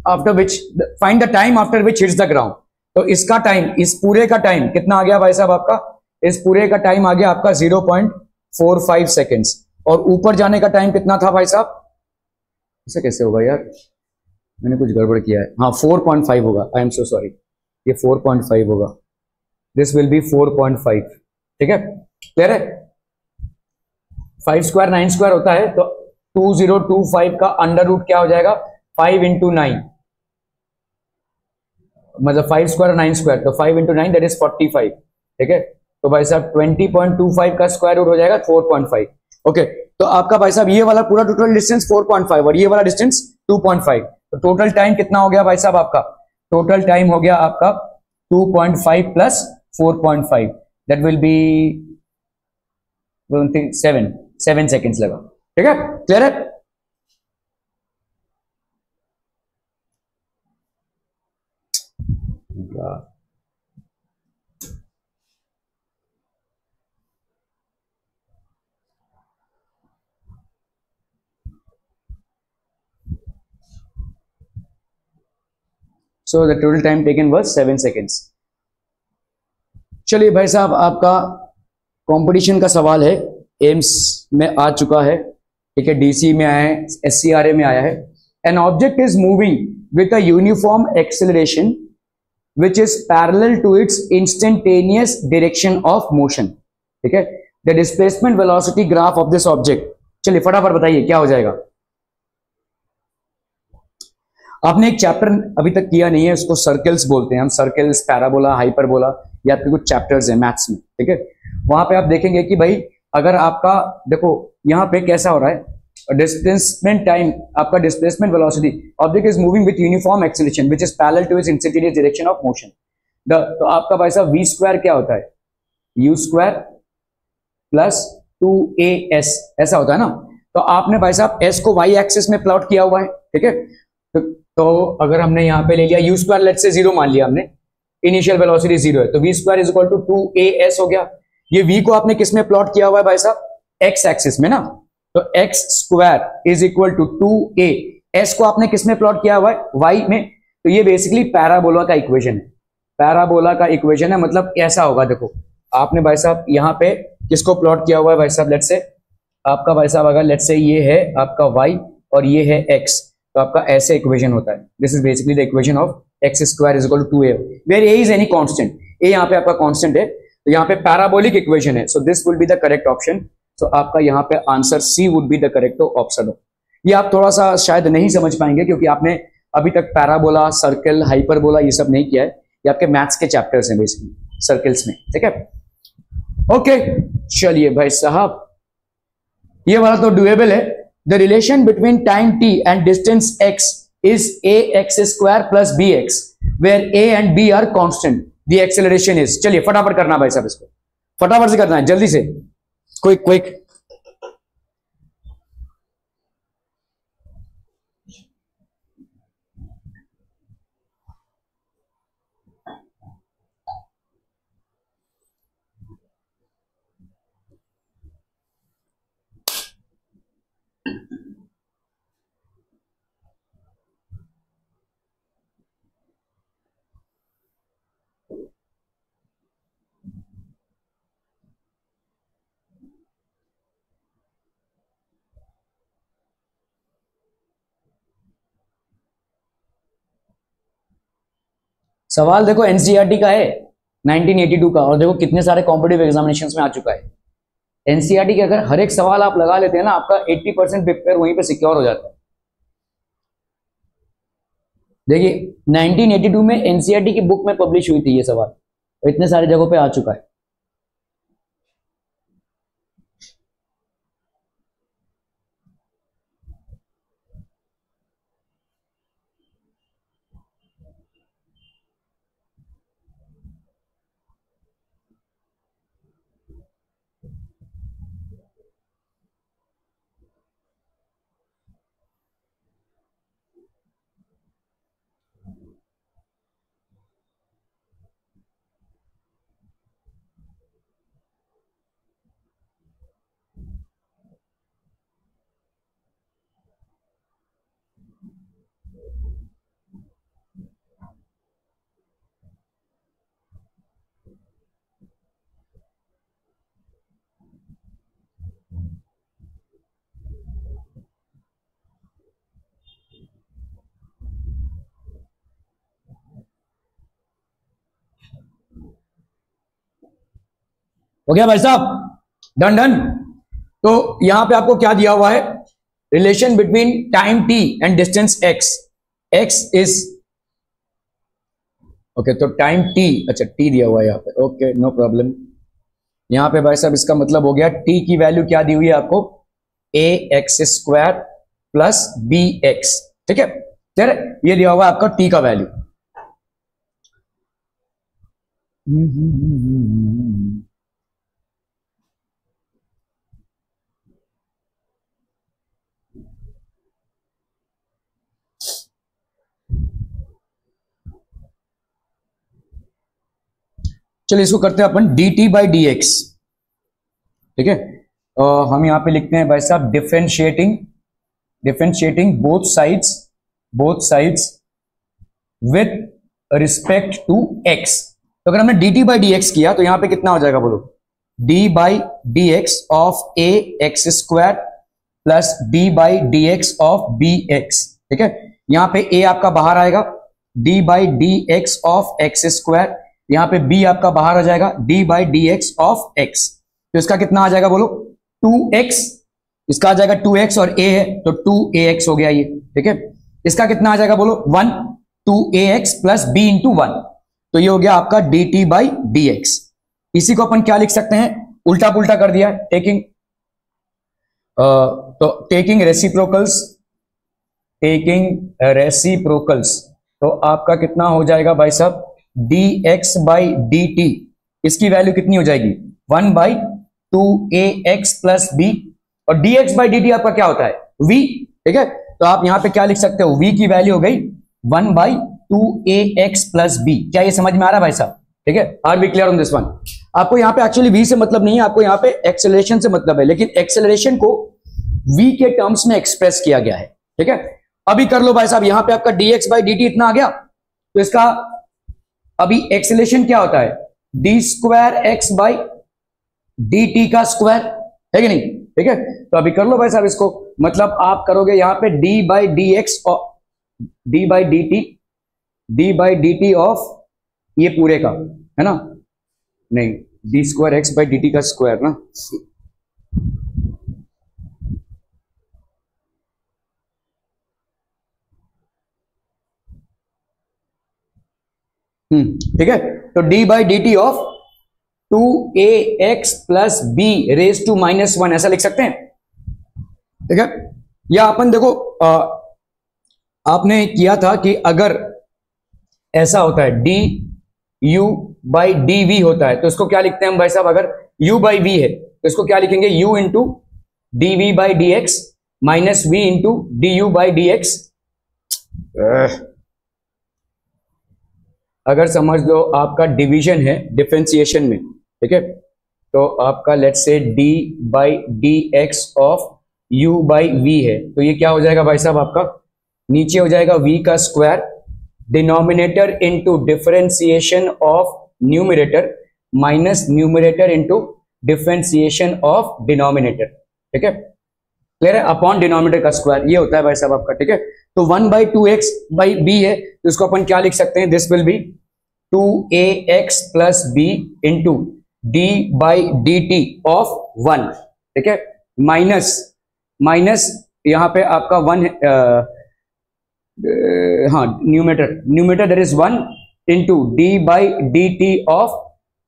after which find the time after which hits the ground, तो इसका टाइम, इस पूरे का टाइम कितना आ गया भाई साहब आपका इस पूरे का टाइम आ गया आपका 0.45 सेकेंड्स, और ऊपर जाने का टाइम कितना था भाई साहब? ऐसे कैसे होगा यार, मैंने कुछ गड़बड़ किया है। हाँ 4.5 होगा, आई एम सो सॉरी, ये 4.5 होगा, दिस विल बी 4.5। ठीक है, क्लियर है? 5 स्क्वायर 9 स्क्वायर होता है, तो 2025 का अंडर रूट क्या हो जाएगा? 5 इंटू 9, मतलब 5 स्क्वायर 9 स्क्वायर, तो 5 इंटू 9 दैट इज 45। ठीक है, तो भाई साहब 20.25 का स्क्वायर रूट हो जाएगा 4.5। ओके, तो आपका भाई साहब ये वाला पूरा टोटल डिस्टेंस 4.5 और ये वाला डिस्टेंस 2.5, तो टोटल टाइम कितना हो गया भाई साहब आपका? टोटल टाइम हो गया आपका 2.5 plus 4.5, that will B 7 seconds लगा। ठीक है, क्लियर है? So the total time taken was 7 seconds. चलिए भाई साहब, आपका कंपटीशन का सवाल है, एम्स में आ चुका है, ठीक है, डीसी में आया है, एससीआरए में आया है। An object is moving with a uniform acceleration which is parallel to its instantaneous direction of motion. ठीक है, the displacement velocity graph of this object. चलिए फटाफट बताइए क्या हो जाएगा। आपने एक चैप्टर अभी तक किया नहीं है, उसको सर्कल्स बोलते हैं हम, सर्कल्स, पैराबोला, हाइपरबोला, ये आपके कुछ चैप्टर्स हैं मैथ्स में। ठीक है, वहां पे आप देखेंगे कि भाई अगर आपका देखो यहां पे कैसा हो रहा है, डिस्प्लेसमेंट टाइम, आपका displacement velocity, object is moving with uniform acceleration which is parallel to its instantaneous direction of motion. तो आपका भाई साहब वी स्क्वायर क्या होता है? यू स्क्वायर प्लस 2as, ऐसा होता है ना। तो आपने भाई साहब एस को वाई एक्सिस में प्लॉट किया हुआ है। ठीक है, तो अगर हमने यहाँ पे ले लिया यू स्क्वायर, लेट से 0 मान लिया हमने, इनिशियल वेलोसिटी 0 है, तो v square is equal to 2as हो गया। ये v को आपने किस में प्लॉट किया हुआ है भाई साहब? x एक्सिस में ना, तो x square is equal to 2a, s को आपने किस में प्लॉट किया हुआ है? y में। तो ये बेसिकली पैराबोला का इक्वेशन है, पैराबोला का इक्वेशन है, मतलब ऐसा होगा। देखो आपने भाई साहब यहाँ पे किसको प्लॉट किया हुआ है भाई साहब? लेट से आपका भाई साहब अगर लेट से ये है आपका y और ये है x, तो आपका ऐसे इक्वेशन होता है। This is basically the equation of x square is equal to 2a, where a is any constant, a यहाँ पे आपका कांस्टेंट है, तो यहाँ पे पैराबोलिक इक्वेशन है, so this would be the correct option. So आपका यहाँ पे answer C would be the correct option हो। ये आप थोड़ा सा शायद नहीं समझ पाएंगे क्योंकि आपने अभी तक पैराबोला, सर्कल, हाइपरबोला ये सब नहीं किया है, ये आपके मैथ्स के चैप्टर्स हैं बेसिकली सर्कल्स में। ठीक है, ओके, चलिए भाई साहब ये वाला तो डुएबल है। The relation between time t and distance x is ax square plus bx where a and b are constant, the acceleration is। चलिए फटाफट करना भाई साहब, इसको फटाफट से करना है, जल्दी से, क्विक क्विक। सवाल देखो एनसीईआरटी का है 1982 का, और देखो कितने सारे कॉम्पिटिटिव एग्जामिनेशंस में आ चुका है। एनसीईआरटी के अगर हर एक सवाल आप लगा लेते हैं ना, आपका 80% पेपर वहीं पे सिक्योर हो जाता है। देखिए 1982 में एनसीईआरटी की बुक में पब्लिश हुई थी ये सवाल, और इतने सारे जगहों पे आ चुका है। हो गया भाई साहब, डन डन। तो यहां पे आपको क्या दिया हुआ है, relation between time t and distance x, x is okay, तो टाइम t, अच्छा t दिया हुआ है यहाँ पे, ओके नो प्रॉब्लम। यहां पे भाई साहब इसका मतलब हो गया t की वैल्यू क्या दी हुई है आपको, ax² प्लस bx, ठीक है। फिर ये दिया हुआ है आपका t का वैल्यू। चलिए इसको करते हैं अपन dt बाई डी एक्स, ठीक है। हम यहां पे लिखते हैं भाई साहब differentiating both sides with respect to x। तो अगर हमने dt बाई डी एक्स किया तो यहां पे कितना हो जाएगा बोलो, d by d x of a x square plus d by d x of b x, ठीक है। यहां पे a आपका बाहर आएगा, d by d x of x square, यहां पे b आपका बाहर आ जाएगा, d by d x of x। तो इसका कितना आ जाएगा बोलो, 2x, इसका आ जाएगा 2x और a है तो 2ax हो गया ये, ठीक है। इसका कितना आ जाएगा बोलो, 1, 2ax प्लस b इंटू 1, तो ये हो गया आपका dt बाई डी एक्स। इसी को अपन क्या लिख सकते हैं, उल्टा पुल्टा कर दिया, टेकिंग रेसिप्रोकल्स, तो आपका कितना हो जाएगा भाई साहब, dx बाई dt, इसकी वैल्यू कितनी हो जाएगी, 1 बाई 2ax प्लस b, और dx बाई dt आपका क्या होता है, v, ठीक है। तो आप यहां पे क्या लिख सकते हो, v की वैल्यू हो गई 1 बाई 2ax प्लस b। क्या ये समझ में आ रहा है भाई साहब, ठीक है। Are we clear on this one. आपको यहां पे एक्चुअली v से मतलब नहीं है, आपको यहां पे एक्सेलरेशन से मतलब है, लेकिन एक्सेलरेशन को v के टर्म्स में एक्सप्रेस किया गया है, ठीक है। अभी कर लो भाई साहब, यहां पे आपका dx बाई dt इतना आ गया, तो इसका अभी एक्सेलरेशन क्या होता है, D square x by d t का स्क्वायर, है कि नहीं, ठीक है। तो अभी कर लो भाई साहब इसको, मतलब आप करोगे यहां पे d बाई डी एक्स और d by d t of ये पूरे का, है ना, नहीं d square x by d t का स्क्वायर ना, ठीक है। तो d by d t of 2ax plus b raise to -1 ऐसा लिख सकते हैं, ठीक है। या अपन देखो आपने किया था कि अगर ऐसा होता है d u by d v होता है, तो इसको क्या लिखते हैं हम भाई साहब, अगर u बाई वी है तो इसको क्या लिखेंगे, u into d v by d x minus v into d u by d x. अगर समझ लो आपका डिवीजन है डिफरेंशिएशन में, ठीक है, तो आपका let's say d by d x of u by v है, तो ये क्या हो जाएगा भाई साहब, आपका नीचे हो जाएगा v का square, denominator into differentiation of numerator minus numerator into differentiation of denominator, ठीक है, क्लियर है, अपॉन डिनोमिनेटर का स्क्वायर, ये होता है भाई साहब आपका, ठीक है। तो 1 बाई 2x बाई b है, तो इसको अपन क्या लिख सकते हैं, this will B 2ax plus b into d by d t of 1, ठीक है, माइनस यहां पे आपका 1 हाँ numerator that is 1 into d by d t of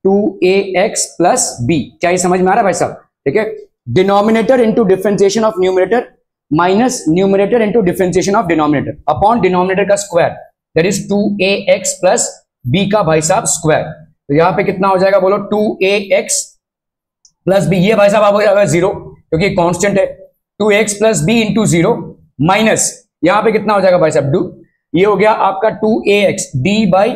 2ax plus b। क्या ये समझ में आ रहा है भाई साहब, ठीक है। Denominator into differentiation of numerator minus numerator into differentiation of denominator upon denominator का square that is 2ax plus b का भाई साहब स्क्वायर। तो यहां पे कितना हो जाएगा बोलो, 2ax प्लस b, ये भाई साहब आप हो जाएगा 0 क्योंकि कांस्टेंट है, 2x plus b into 0 minus यहां पे कितना हो जाएगा भाई साहब, ये हो गया आपका 2ax d by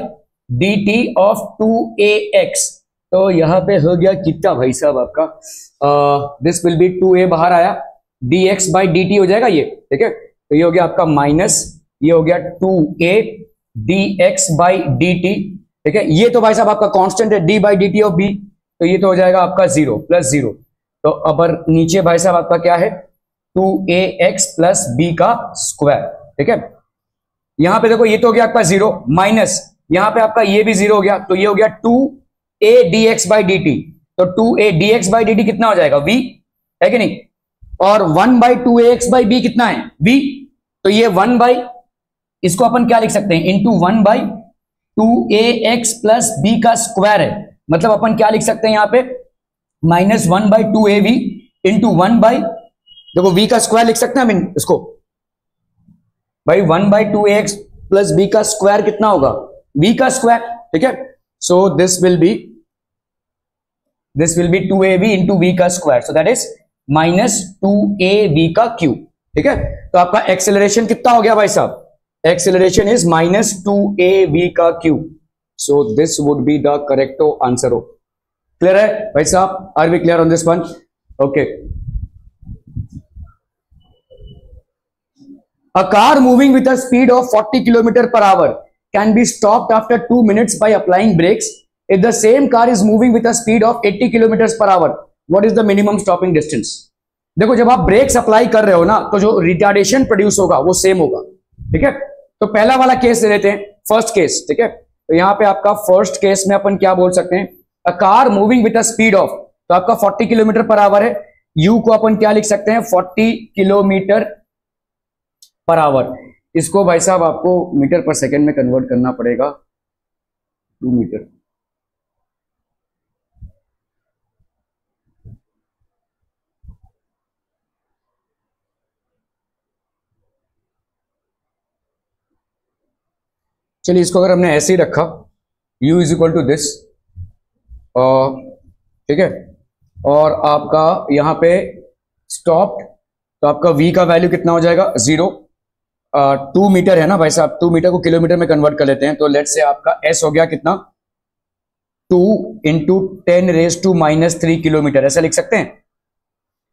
d t of 2ax। तो यहां पे हो गया कितना भाई साहब आपका, दिस विल बी 2a बाहर आया, dx बाई डी टी हो जाएगा ये, ठीक है। तो ये हो गया आपका माइनस, ये हो गया 2a dx by d T, ठीक है। ये तो भाई साहब आपका कांस्टेंट है d by d t of b, तो ये तो हो जाएगा आपका 0 प्लस 0। तो अब नीचे भाई साहब आपका क्या है, 2ax प्लस b का स्क्वायर, ठीक है। यहां पे देखो ये तो हो गया आपका 0 माइनस यहां पे आपका ये भी 0 हो गया, तो ये हो गया 2a dx by d T, तो 2a dx by dt कितना हो जाएगा v, है कि नहीं, और 1 by 2ax by b कितना है v, तो ये 1 by, इसको अपन क्या लिख सकते हैं, into 1 by 2ax plus b का स्क्वायर है, मतलब अपन क्या लिख सकते हैं यहां पे minus 1 by 2av into 1 by, देखो v का स्क्वायर लिख सकते हैं हम इसको भाई, 1 by 2ax प्लस b का स्क्वायर कितना होगा, b का स्क्वायर, ठीक है, so this will B 2av into v का square, so that is minus 2av का क्यूब, ठीक है। तो आपका एक्सेलरेशन कितना हो गया भाई साहब, एक्सेलरेशन इज माइनस 2av का cube, so this would be the correct answer हो। क्लियर है भाई साहब, are we clear on this one, okay. A car moving with a speed of 40 km per hour can be stopped after 2 minutes by applying brakes. If the same car is moving with a speed of 80 km per hour, what is the minimum stopping distance? देखो जब आप breaks apply कर रहे हो ना, तो जो retardation produce होगा वो सेम होगा, ठीक है। तो पहला वाला केस ले लेते हैं, फर्स्ट केस, ठीक है। तो यहाँ पे आपका फर्स्ट केस में अपन क्या बोल सकते हैं, a car moving with a speed of, तो आपका 40 किलोमीटर पर आवर है, यू को अपन क्या लिख सकते हैं 40 किलोमीटर पर आवर, इसको भाई साहब आपको मीटर पर सेकेंड में कन्वर्ट करना पड़ेगा, 2 मीटर। चलिए इसको अगर हमने ऐसे ही रखा, u is equal to this, ठीक है, और आपका यहां पे स्टॉप्ड, तो आपका v का वैल्यू कितना हो जाएगा 0, 2 मीटर है ना भाई साहब, 2 मीटर को किलोमीटर में कन्वर्ट कर लेते हैं, तो लेट से आपका s हो गया कितना 2 इंटू 10⁻³ किलोमीटर, ऐसा लिख सकते हैं,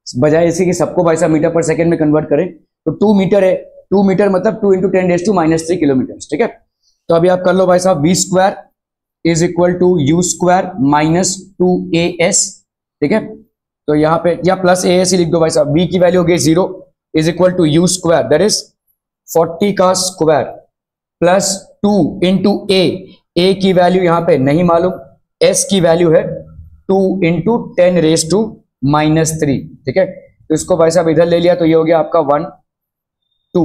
बजाय इसी कि सबको भाई साहब मीटर पर सेकेंड में कन्वर्ट करें, तो 2 मीटर है, 2 मीटर मतलब 2 इंटू 10⁻³ किलोमीटर, ठीक है। तो अभी आप कर लो भाई साहब, v square is equal to u square minus 2as, ठीक है। तो यहाँ पे या प्लस as ही लिख दो भाई साहब, v की वैल्यू हो गई 0 is equal to u square, that is 40 का स्क्वायर प्लस 2 इंटू a की वैल्यू यहाँ पे नहीं मालूम, s की वैल्यू है 2 इंटू 10⁻³ ठीक है। तो इसको भाई साहब इधर ले लिया, तो ये हो गया आपका 1 2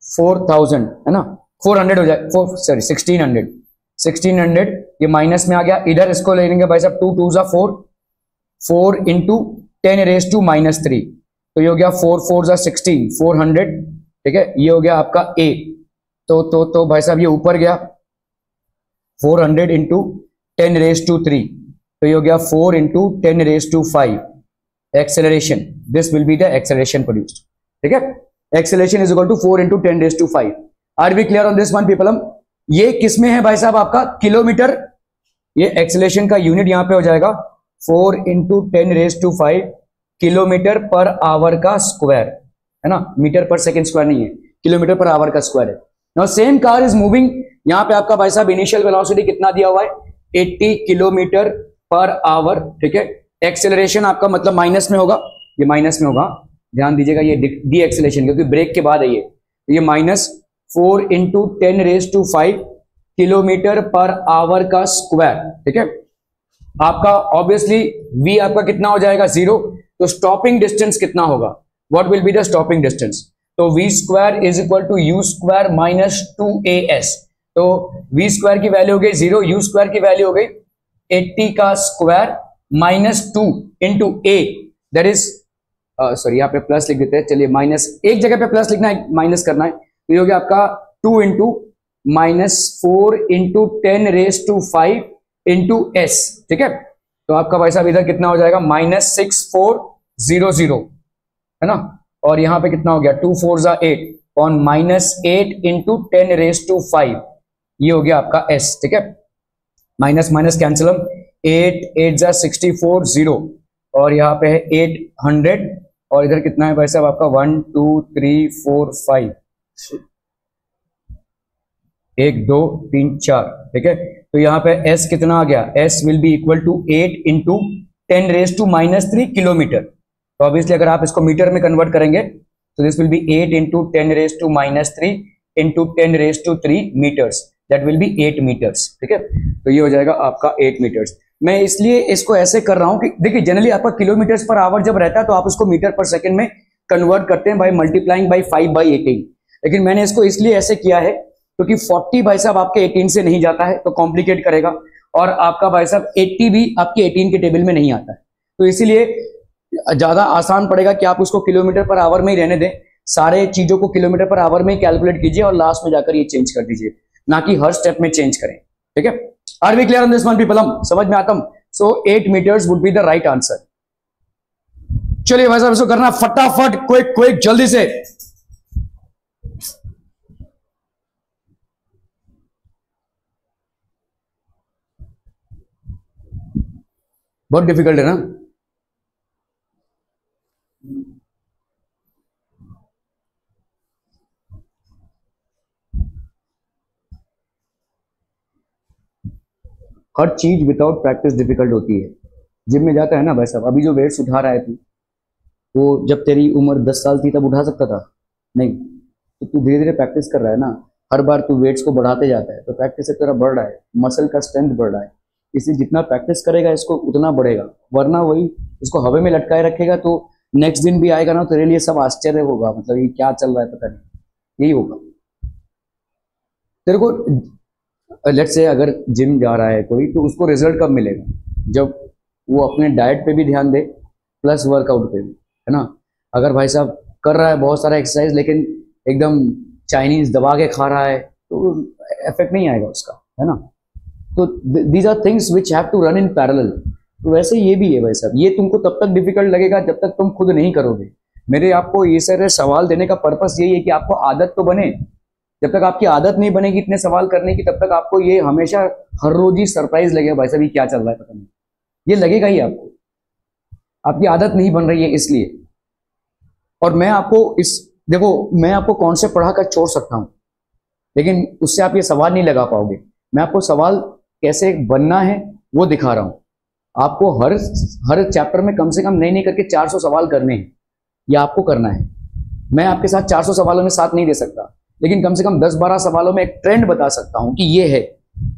4000 है ना, 400 हो जाए, 1600 ये माइनस में आ गया, इधर इसको ले लेंगे भाई साहब 2 2 जा 4 इंटू 10⁻³ तो ये हो गया 4 4 जा 16 400, ठीक है। ये हो गया आपका a, तो भाई साहब ये ऊपर गया 400 इंटू 10⁻³ तो ये हो गया 4 into 10⁵ acceleration, this will be the acceleration produced, ठीक है। Acceleration is equal to 4 into 10⁵। Are we clear on this one people? ये किसमें है भाई साहब आपका किलोमीटर, ये एक्सेलरेशन का यूनिट यहां पे हो जाएगा 4 इंटू 10⁵ किलोमीटर पर आवर का स्क्वायर, है ना, मीटर पर सेकेंड स्क्वायर नहीं है, किलोमीटर पर आवर का स्क्वायर है। Now same car is moving, यहां पे आपका भाई साहब इनिशियल वेलोसिटी कितना दिया हुआ है 80 किलोमीटर पर आवर, ठीक है। एक्सेलरेशन आपका मतलब माइनस में होगा, ये माइनस में होगा, ध्यान दीजिएगा, ये डी एक्सेलरेशन क्योंकि ब्रेक के बाद है ये minus 4 into 10⁵ kilometre per hour का स्क्वायर, ठीक है। आपका ऑब्वियसली v आपका कितना हो जाएगा 0, तो स्टॉपिंग डिस्टेंस कितना होगा, what will be the stopping distance, तो v square is equal to u square minus 2as, तो v स्क्वायर की वैल्यू हो गई 0, u स्क्वायर की वैल्यू हो गई 80 का square minus 2 into a, that is sorry यहाँ पे प्लस लिख देते हैं, चलिए माइनस, एक जगह पे प्लस लिखना है माइनस करना है, तो ये हो गया आपका 2 into minus 4 into 10⁵ into s, ठीक है। तो आपका भाई साहब इधर कितना हो जाएगा -6400, है ना, और यहां पे कितना हो गया 2 4 जा 8 और -8 इंटू 10⁵, ये हो गया आपका s, ठीक है। माइनस माइनस कैंसिल, 8 8 जा 64 0 और यहाँ पे है 800 और इधर कितना है भाई साहब आपका 1 2 3 4 5 1 2 3 4, ठीक है। तो यहाँ पे s कितना आ गया, s will be equal to 8 into 10⁻³ kilometres, तो ऑब्वियसली अगर आप इसको मीटर में कन्वर्ट करेंगे तो this will be 8 into 10⁻³ into 10⁻³ metres, that will be 8 metres, ठीक है। तो ये हो जाएगा आपका 8 मीटर्स। मैं इसलिए इसको ऐसे कर रहा हूं कि देखिए जनरली आपका किलोमीटर्स पर आवर जब रहता है तो आप उसको मीटर पर सेकंड में कन्वर्ट करते हैं बाय मल्टीप्लाइंग बाय 5/18, लेकिन मैंने इसको इसलिए ऐसे किया है क्योंकि 40 भाई साहब आपके 18 से नहीं जाता है तो कॉम्प्लिकेट करेगा, और आपका भाई साहब 80 भी आपके 18 के टेबल में नहीं आता है, तो इसीलिए ज्यादा आसान पड़ेगा कि आप उसको किलोमीटर पर आवर में ही रहने दें, सारे चीजों को किलोमीटर पर आवर में ही कैलकुलेट कीजिए और लास्ट में जाकर ये चेंज कर दीजिए, ना कि हर स्टेप में चेंज करें। ठीक है, are we clear on this one people? हम समझ में आता? So 8 metres would be the right answer. चलिए भाई साहब इसको करना फटाफट, क्विक क्विक जल्दी से। बहुत डिफिकल्ट है ना? हर चीज विदाउट प्रैक्टिस डिफिकल्ट होती है। जिम में जाता है ना भाई साहब, अभी जो वेट्स उठा रहा है तू, वो जब तेरी उम्र 10 साल थी तब उठा सकता था? नहीं। तो तू धीरे धीरे प्रैक्टिस कर रहा है ना, हर बार तू वेट्स को बढ़ाते जाता है तो प्रैक्टिस से तेरा बढ़ रहा है, मसल का स्ट्रेंथ बढ़ रहा है, इसलिए जितना प्रैक्टिस करेगा इसको उतना बढ़ेगा, वरना वही इसको हवा में लटकाए रखेगा तो नेक्स्ट दिन भी आएगा ना तेरे लिए सब आश्चर्य होगा, मतलब ये क्या चल रहा है पता नहीं, यही होगा तेरे को। लेट से अगर जिम जा रहा है कोई तो उसको रिजल्ट कब मिलेगा? जब वो अपने डाइट पे भी ध्यान दे प्लस वर्कआउट पे भी, है ना। अगर भाई साहब कर रहा है बहुत सारा एक्सरसाइज लेकिन एकदम चाइनीज दबा के खा रहा है तो इफेक्ट नहीं आएगा उसका, है ना। तो these are things which have to run in parallel. तो वैसे ये भी है भाई साहब, ये तुमको तब तक डिफिकल्ट लगेगा जब तक तुम खुद नहीं करोगे। मेरे आपको ये सारे सवाल देने का पर्पस यही है कि आपको आदत तो बने। जब तक आपकी आदत नहीं बनेगी इतने सवाल करने की, तब तक आपको ये हमेशा हर रोज ही सरप्राइज लगेगा, भाई साहब ये क्या चल रहा है पता नहीं, ये लगेगा ही आपको। आपकी आदत नहीं बन रही है इसलिए। और मैं आपको देखो मैं आपको कॉन्सेप्ट पढ़ा कर छोड़ सकता हूं, लेकिन उससे आप ये सवाल नहीं लगा पाओगे। मैं आपको सवाल कैसे बनना है वो दिखा रहा हूं। आपको हर चैप्टर में कम से कम नहीं करके 400 सवाल करने हैं, ये आपको करना है। मैं आपके साथ 400 सवालों में साथ नहीं दे सकता, लेकिन कम से कम 10-12 सवालों में एक ट्रेंड बता सकता हूं कि ये है।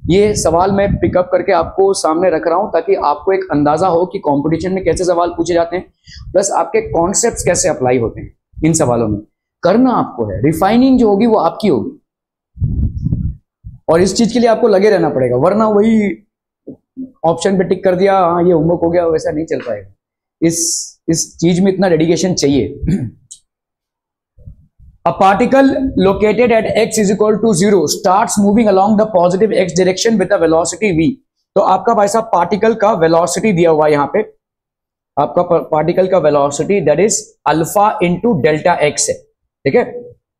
ये सवाल मैं पिकअप करके आपको सामने रख रहा हूं ताकि आपको एक अंदाजा हो कि कंपटीशन में कैसे सवाल पूछे जाते हैं, प्लस आपके कॉन्सेप्ट्स कैसे अप्लाई होते हैं इन सवालों में। करना आपको है, रिफाइनिंग जो होगी वो आपकी होगी, और इस चीज के लिए आपको लगे रहना पड़ेगा, वरना वही ऑप्शन पे टिक कर दिया हाँ ये होमवर्क हो गया, वैसा नहीं चल पाएगा। इस चीज में इतना डेडिकेशन चाहिए। A particle located at x is equal to 0 starts moving along the positive x direction with a velocity v। तो आपका भाई साहब पार्टिकल का वेलोसिटी दिया हुआ है यहाँ पे, आपका पार्टिकल का velocity that is alpha into delta x है, ठीक है।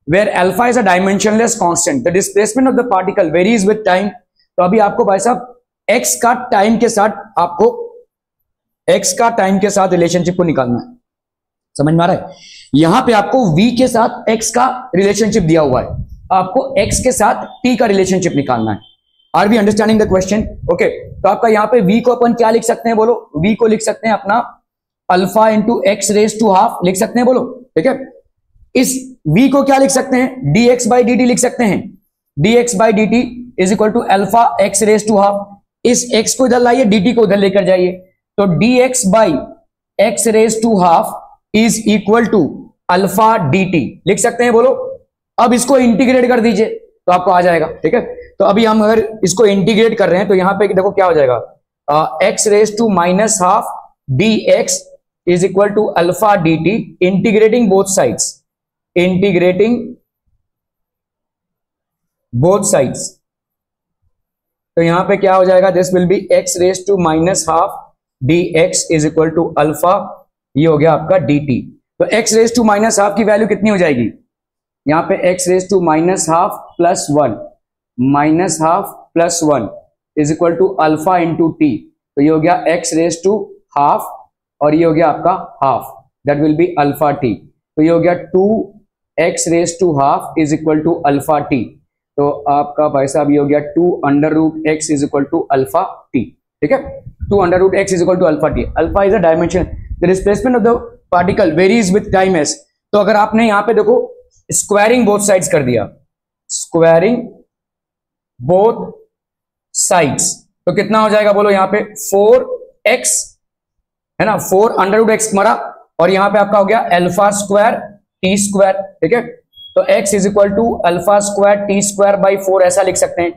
Where alpha is a dimensionless constant, the displacement of the particle varies with time. तो अभी आपको भाई साहब एक्स का टाइम के साथ रिलेशनशिप को निकालना है, समझ में आ रहा है। यहां पे आपको v के साथ x का रिलेशनशिप दिया हुआ है, आपको x के साथ t का रिलेशनशिप निकालना है। Are we understanding the question? Okay, तो आपका यहां पे v को अपन क्या लिख सकते हैं बोलो? v को लिख सकते हैं अपना alpha into x raise to half लिख सकते हैं बोलो, ठीक है। इस v को क्या लिख सकते हैं? dx बाई dt लिख सकते हैं। dx by dt is equal to alpha x raise to half. इस x को इधर लाइए, dt को उधर लेकर जाइए, तो dx by x raise to half is equal to alpha dt लिख सकते हैं बोलो। अब इसको इंटीग्रेट कर दीजिए तो आपको आ जाएगा, ठीक है। तो अभी हम अगर इसको इंटीग्रेट कर रहे हैं तो यहां पे देखो क्या हो जाएगा, x raise to minus half d x is equal to alpha dt, integrating both sides, तो यहां पे क्या हो जाएगा, this will be x raise to minus half d x is equal to alpha, ये हो गया आपका dt। तो x raise to minus half की वैल्यू कितनी हो जाएगी? यहां पे x raise to minus half plus 1 is equal to alpha into t. तो ये हो गया x रेज टू हाफ और ये हो गया आपका half, that will be alpha t. तो ये हो गया 2x raise to half is equal to alpha t. तो आपका भाई साहब ये हो गया 2 under root x is equal to alpha t, ठीक है। 2 under root x is equal to alpha t. Alpha is a dimension, the displacement of the particle varies with time s. तो अगर आपने यहां पे देखो स्क्वायरिंग बोथ साइड्स कर दिया, स्क्वायरिंग बोथ साइड्स, तो कितना हो जाएगा बोलो यहाँ पे 4x है ना, 4√x मरा, और यहाँ पे आपका हो गया अल्फा स्क्वायर टी स्क्वायर, ठीक है। तो x is equal to alpha square t square by 4 ऐसा लिख सकते हैं।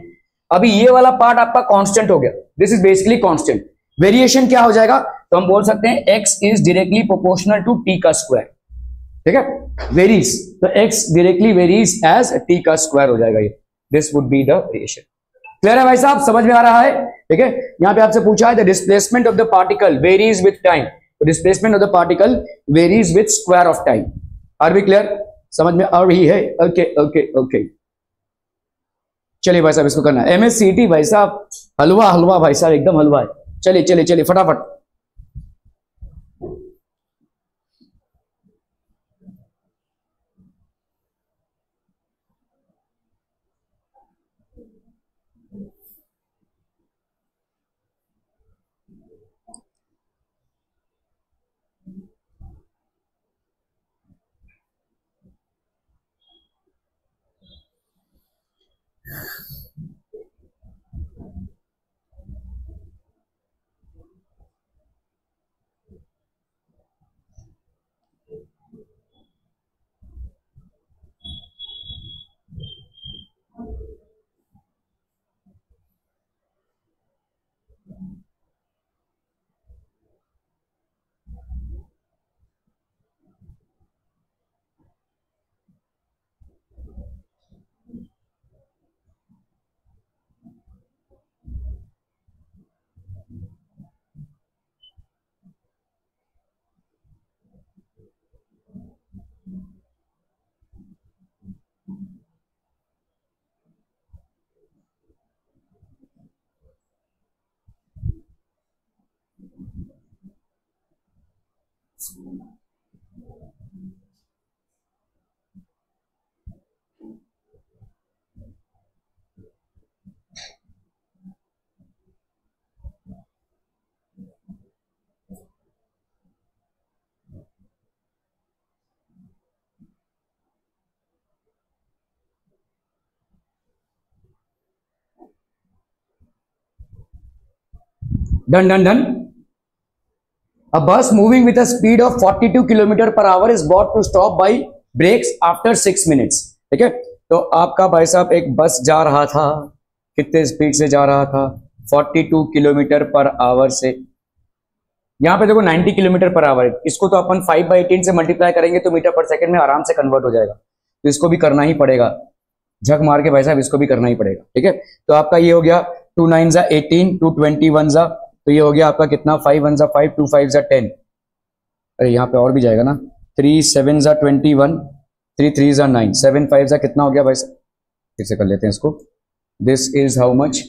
अभी ये वाला पार्ट आपका कांस्टेंट हो गया, this is basically constant. Variation क्या हो जाएगा, तो हम बोल सकते हैं x is directly proportional to t का स्क्वायर, ठीक है। वेरीज, तो x directly varies as t का स्क्वायर हो जाएगा ये, this would be the variation. Clear है भाई साहब, समझ में आ रहा है, ठीक है। यहां पे आपसे पूछा है the displacement of the particle varies with time, तो displacement of the particle varies with square of time. Are be clear, समझ में आ रही है? ओके ओके ओके, चलिए भाई साहब इसको करना है। MSCT भाई साहब हलवा हलवा भाई साहब, एकदम हलवा है। चलिए चलिए चलिए फटाफट। Done done done. A bus moving with a speed of 42 kilometre per hour is brought to stop by brakes after 6 minutes, ठीक है। तो आपका भाई साहब एक बस जा रहा था, कितने स्पीड से जा रहा था, 42 किलोमीटर पर आवर से। यहाँ पे देखो 90 किलोमीटर पर आवर है, इसको तो अपन 5/18 से मल्टीप्लाई करेंगे तो मीटर पर सेकंड में आराम से कन्वर्ट हो जाएगा, तो इसको भी करना ही पड़ेगा, झक मार के भाई साहब इसको भी करना ही पड़ेगा, ठीक है। तो आपका ये हो गया 2 9 जा 18, 2 21 जा, तो ये हो गया आपका कितना 5 1 जा 5, 2 5 जा 10, अरे यहाँ पे और भी जाएगा ना, 3 7 जा 21, 3 3 जा 9, 7 5 जा कितना हो गया भाई साहब, फिर से कर लेते हैं इसको। This is how much,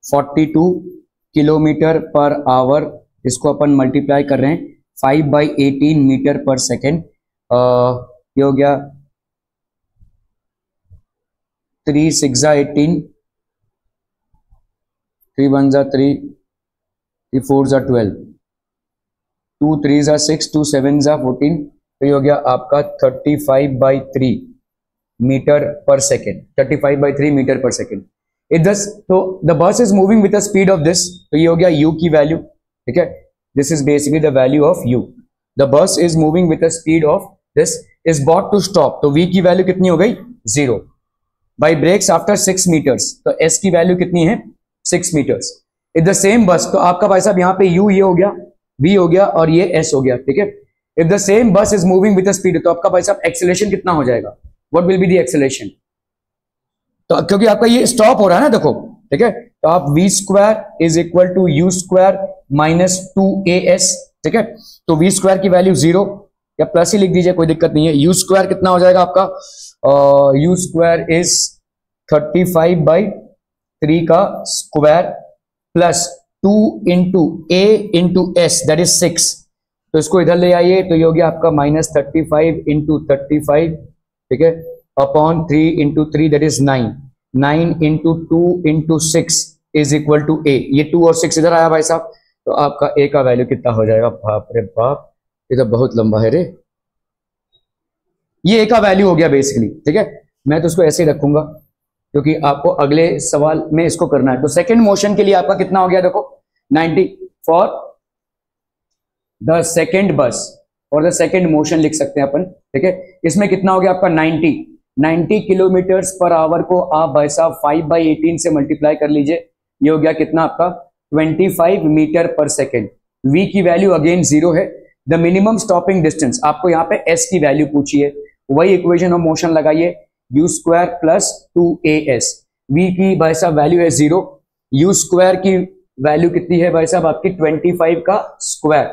42 kilometre per hour, इसको अपन मल्टीप्लाई कर रहे हैं 5/18 मीटर पर सेकेंड, ये हो गया 3 6 जा 18, 3 1 जा 3, 3 4 जा 12, 2 3 जा 6, 2 7 जा 14, तो ये हो गया आपका 35/3 metre per second, 35/3 metre per second. तो the bus is moving with the speed of this, तो ये हो गया u की वैल्यू, ठीक है। This is basically the value of u, the bus is moving with the speed of this is bought to stop, तो v की value कितनी हो गई 0 बाई ब्रेक्स आफ्टर 6 मीटर्स, तो s की वैल्यू कितनी है 6 मीटर्स। इफ द सेम बस, तो आपका भाई साहब यहाँ पे u ये हो गया, v हो गया और ये s हो गया, ठीक है। इफ द सेम बस is moving with the speed, तो आपका भाई साहब एक्सेलरेशन कितना हो जाएगा, what will be the acceleration, तो क्योंकि आपका ये स्टॉप हो रहा है ना देखो, ठीक है, तो आप v square is equal to u square minus 2as, ठीक है। तो v स्क्वायर की वैल्यू 0 या प्लस ही लिख दीजिए, कोई दिक्कत नहीं है। u स्क्वायर कितना हो जाएगा आपका, u स्क्वायर इज 35/3 का square plus 2 into a into s that is 6, तो इसको इधर ले आइए, तो ये हो गया आपका -35 इंटू 35, ठीक है, upon 3 into 3 that is 9, 9 into 2 into 6 is equal to a, ये 2 और 6 इधर आया भाई साहब, तो आपका a का वैल्यू कितना हो जाएगा, बाप रे बाप ये तो बहुत लंबा है रे, ये a का वैल्यू हो गया बेसिकली, ठीक है। मैं तो उसको ऐसे ही रखूंगा, क्योंकि आपको अगले सवाल में इसको करना है। तो सेकंड मोशन के लिए आपका कितना हो गया देखो, 90 फॉर द सेकंड बस और द सेकंड मोशन लिख सकते हैं अपन, ठीक है। इसमें कितना हो गया आपका 90 किलोमीटर पर आवर को आप भाई साहब 5/18 से मल्टीप्लाई कर लीजिए, ये हो गया कितना आपका 25 मीटर पर सेकेंड। v की वैल्यू अगेन 0 है। द मिनिमम स्टॉपिंग डिस्टेंस, आपको यहाँ पे s की वैल्यू पूछी है, वही इक्वेशन ऑफ मोशन लगाइए, u square plus 2as। v की भाई साहब वैल्यू है 0, u स्क्वायर की वैल्यू कितनी है भाई साहब आपकी 25 का स्क्वायर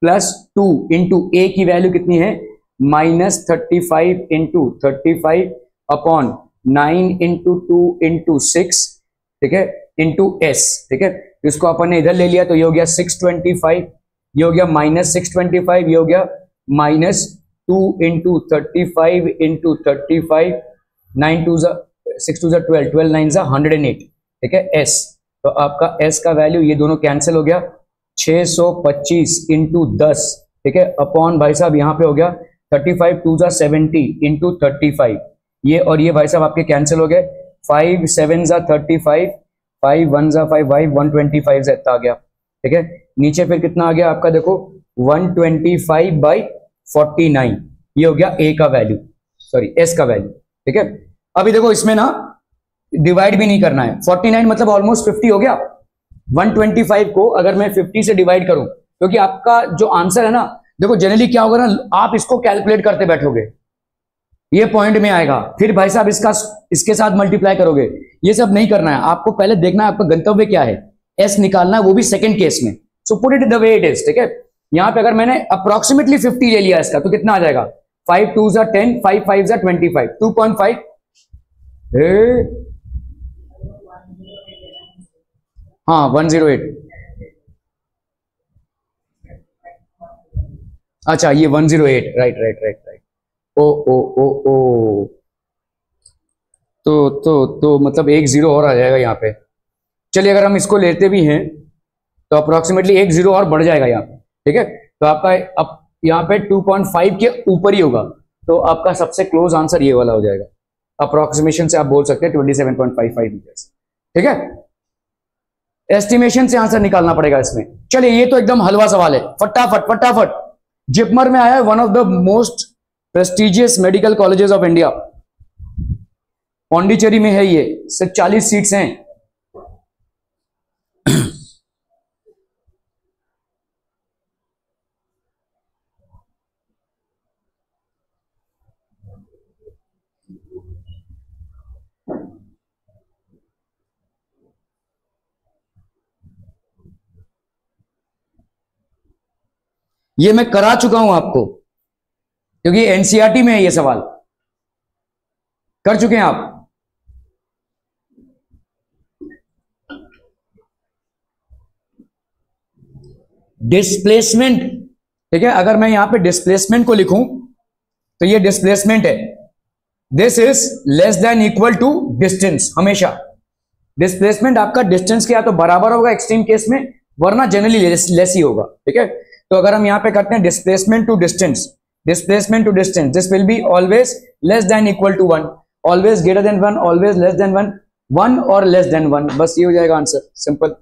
प्लस 2 इंटू ए की वैल्यू कितनी है -35 इंटू 35 अपॉन 9 इंटू 2 इंटू 6, ठीक है, इंटू एस, ठीक है। इसको अपन ने इधर ले लिया तो ये हो गया 625, ये हो गया -625, ये हो गया -2 इंटू 35 इंटू 35, 9 2 6 2 12, 12 9 108, ठीक है, एस। तो आपका एस का वैल्यू ये दोनों कैंसिल हो गया, 625 इंटू 10, ठीक है, अपॉन भाई साहब यहाँ पे हो गया 35 2 70 इंटू 35, ये और ये भाई साहब आपके कैंसिल हो गए, 5 7 35, 5 1 5 5 125 इतना आ गया, ठीक है। नीचे फिर कितना आ गया आपका देखो 125/49, ये हो गया ए का वैल्यू, सॉरी एस का वैल्यू, ठीक है। अभी देखो इसमें ना डिवाइड भी नहीं करना है, 49 मतलब ऑलमोस्ट 50 हो गया। 125 को अगर मैं 50 से डिवाइड करूं, क्योंकि आपका जो आंसर है ना, देखो जनरली क्या होगा ना, आप इसको कैलकुलेट करते बैठोगे, ये पॉइंट में आएगा, फिर भाई साहब इसके साथ मल्टीप्लाई करोगे, ये सब नहीं करना है। आपको पहले देखना है आपका गंतव्य क्या है, एस निकालना है, वो भी सेकंड केस में। So put it the way it is, ठीक है। यहां पे अगर मैंने अप्रोक्सीमेटली 50 ले लिया इसका, तो कितना आ जाएगा 5 2 10, 5 5 25, 2.5, हाँ 108, अच्छा ये 108, राइट राइट राइट राइट, ओ तो मतलब एक जीरो और आ जाएगा यहाँ पे। चलिए अगर हम इसको लेते भी हैं तो अप्रोक्सीमेटली एक जीरो और बढ़ जाएगा यहाँ पे, ठीक है। तो आपका अब यहाँ पे 2.5 के ऊपर ही होगा, तो आपका सबसे क्लोज आंसर ये वाला हो जाएगा। अप्रोक्सीमेशन से आप बोल सकते हैं 27.55 मीटर्स, ठीक है। एस्टिमेशन से आंसर निकालना पड़ेगा इसमें। चलिए ये तो एकदम हलवा सवाल है, फटाफट फटाफट। जिपमर में आया है, one of the most prestigious medical colleges of India, Pondicherry में है, ये सिर्फ 40 सीट्स हैं। ये मैं करा चुका हूं आपको, क्योंकि एनसीईआरटी में है ये सवाल, कर चुके हैं आप। डिस्प्लेसमेंट, ठीक है, अगर मैं यहां पे डिस्प्लेसमेंट को लिखूं तो ये डिस्प्लेसमेंट है, this is less than equal to distance. हमेशा डिस्प्लेसमेंट आपका डिस्टेंस के या तो बराबर होगा एक्सट्रीम केस में, वरना जनरली लेस ही होगा, ठीक है। तो अगर हम यहां पे करते हैं displacement to distance, displacement to distance, this will be always less than equal to 1, always greater than 1, always less than 1, 1 और लेस देन 1, बस ये हो जाएगा आंसर, सिंपल,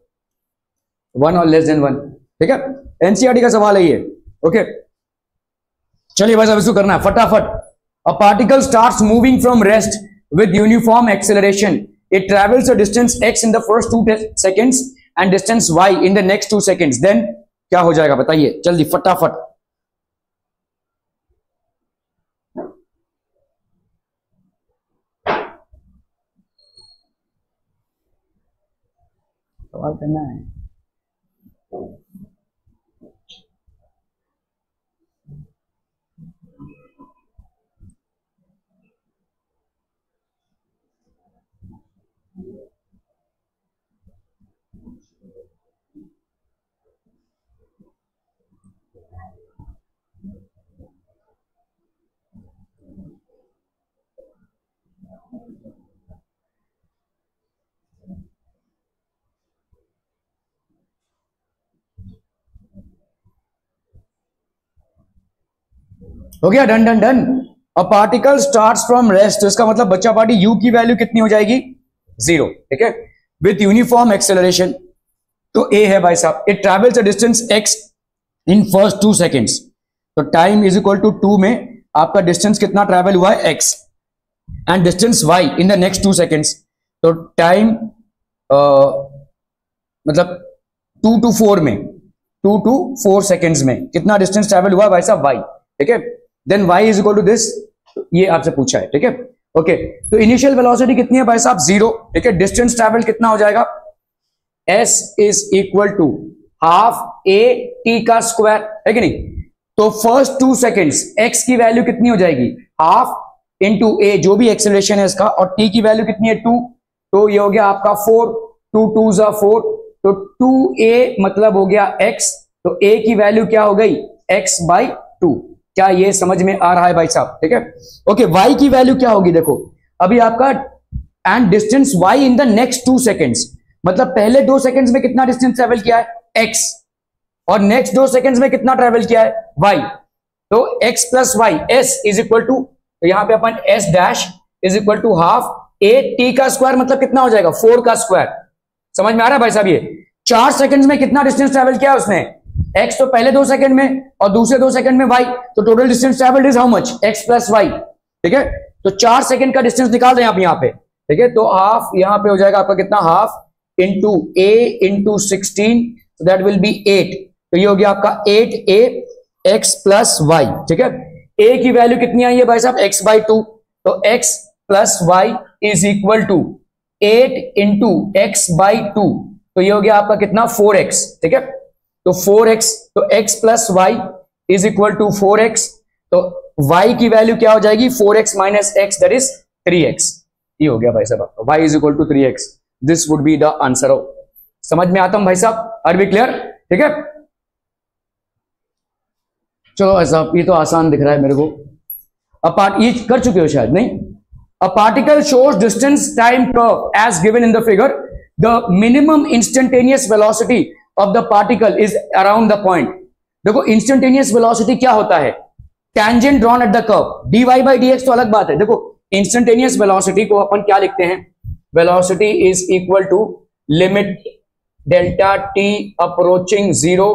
1 और लेस देन 1, ठीक है। एनसीईआरटी का सवाल है ये, ओके। चलिए बस अब इसको करना है फटाफट। A particle starts moving from rest with uniform acceleration, it travels a distance x in the first 2 seconds and distance y in the next 2 seconds, then क्या हो जाएगा बताइए जल्दी फटाफट। सवाल करना है। हो गया, done done done. A particle starts from rest, तो इसका मतलब बच्चा पार्टी u की वैल्यू कितनी हो जाएगी 0, ठीक है, विथ यूनिफॉर्म एक्सेलरेशन। तो a है भाई साहब, it travels a distance x in first 2 seconds, तो टाइम इज इक्वल टू 2 में आपका डिस्टेंस कितना ट्रेवल हुआ है x, and distance y in the next 2 seconds, तो टाइम मतलब 2 to 4 में 2 to 4 सेकेंड्स में कितना डिस्टेंस ट्रेवल हुआ भाई साहब y, ठीक है, then y is equal to this, ये आपसे पूछा है, ठीक है, ओके। तो इनिशियल वेलोसिटी कितनी है भाई साहब 0, ठीक है, डिस्टेंस ट्रेवल कितना हो जाएगा s is equal to half a t का स्क्वायर, है कि नहीं। तो फर्स्ट 2 सेकेंड्स x की वैल्यू कितनी हो जाएगी हाफ इंटू a, जो भी एक्सेलरेशन है इसका, और t की वैल्यू कितनी है 2, तो ये हो गया आपका 4, 2 2 जा 4, तो 2a मतलब हो गया x, तो a की वैल्यू क्या हो गई x बाई 2। क्या ये समझ में आ रहा है भाई साहब, ठीक है, ओके। y की वैल्यू क्या होगी देखो अभी आपका, and distance y in the next 2 seconds, मतलब पहले 2 सेकेंड्स में कितना डिस्टेंस ट्रेवल किया है x, और नेक्स्ट 2 सेकेंड्स में कितना ट्रेवल किया है y, तो x plus y s is equal to, तो यहां पे अपन s dash is equal to half a t का स्क्वायर, मतलब कितना हो जाएगा 4 का स्क्वायर। समझ में आ रहा है भाई साहब, ये 4 सेकंड्स में कितना डिस्टेंस ट्रेवल किया उसने x, तो पहले 2 सेकंड में और दूसरे 2 सेकंड में y, तो total distance travelled is how much x plus y, ठीक है। तो 4 सेकंड का डिस्टेंस निकाल दें आप यहां पे, ठीक है, तो हाफ यहां पे हो जाएगा आपका कितना half into a into 16, that will be 8, तो ये हो गया आपका 8a x प्लस वाई, ठीक है। a की वैल्यू कितनी आई है भाई साहब x बाई 2, तो x plus y is equal to 8 into x by 2, तो ये हो गया आपका कितना 4x, ठीक है, तो 4x, तो x plus y is equal to 4x, तो y की वैल्यू क्या हो जाएगी 4x minus x, that is 3x, ये हो गया भाई साहब आपका y is equal to 3x, this would be the answer. समझ में आता हूं भाई साहब, आर बी क्लियर, ठीक है। चलो भाई साहब ये तो आसान दिख रहा है मेरे को, अब ये कर चुके हो शायद, नहीं। A particle shows distance time curve as given in the figure. The minimum instantaneous velocity of the particle is around the point. देखो instantaneous velocity क्या होता है, tangent drawn at the curve, dy by dx तो अलग बात है। देखो instantaneous velocity को अपन क्या लिखते हैं, velocity is equal to limit delta t approaching 0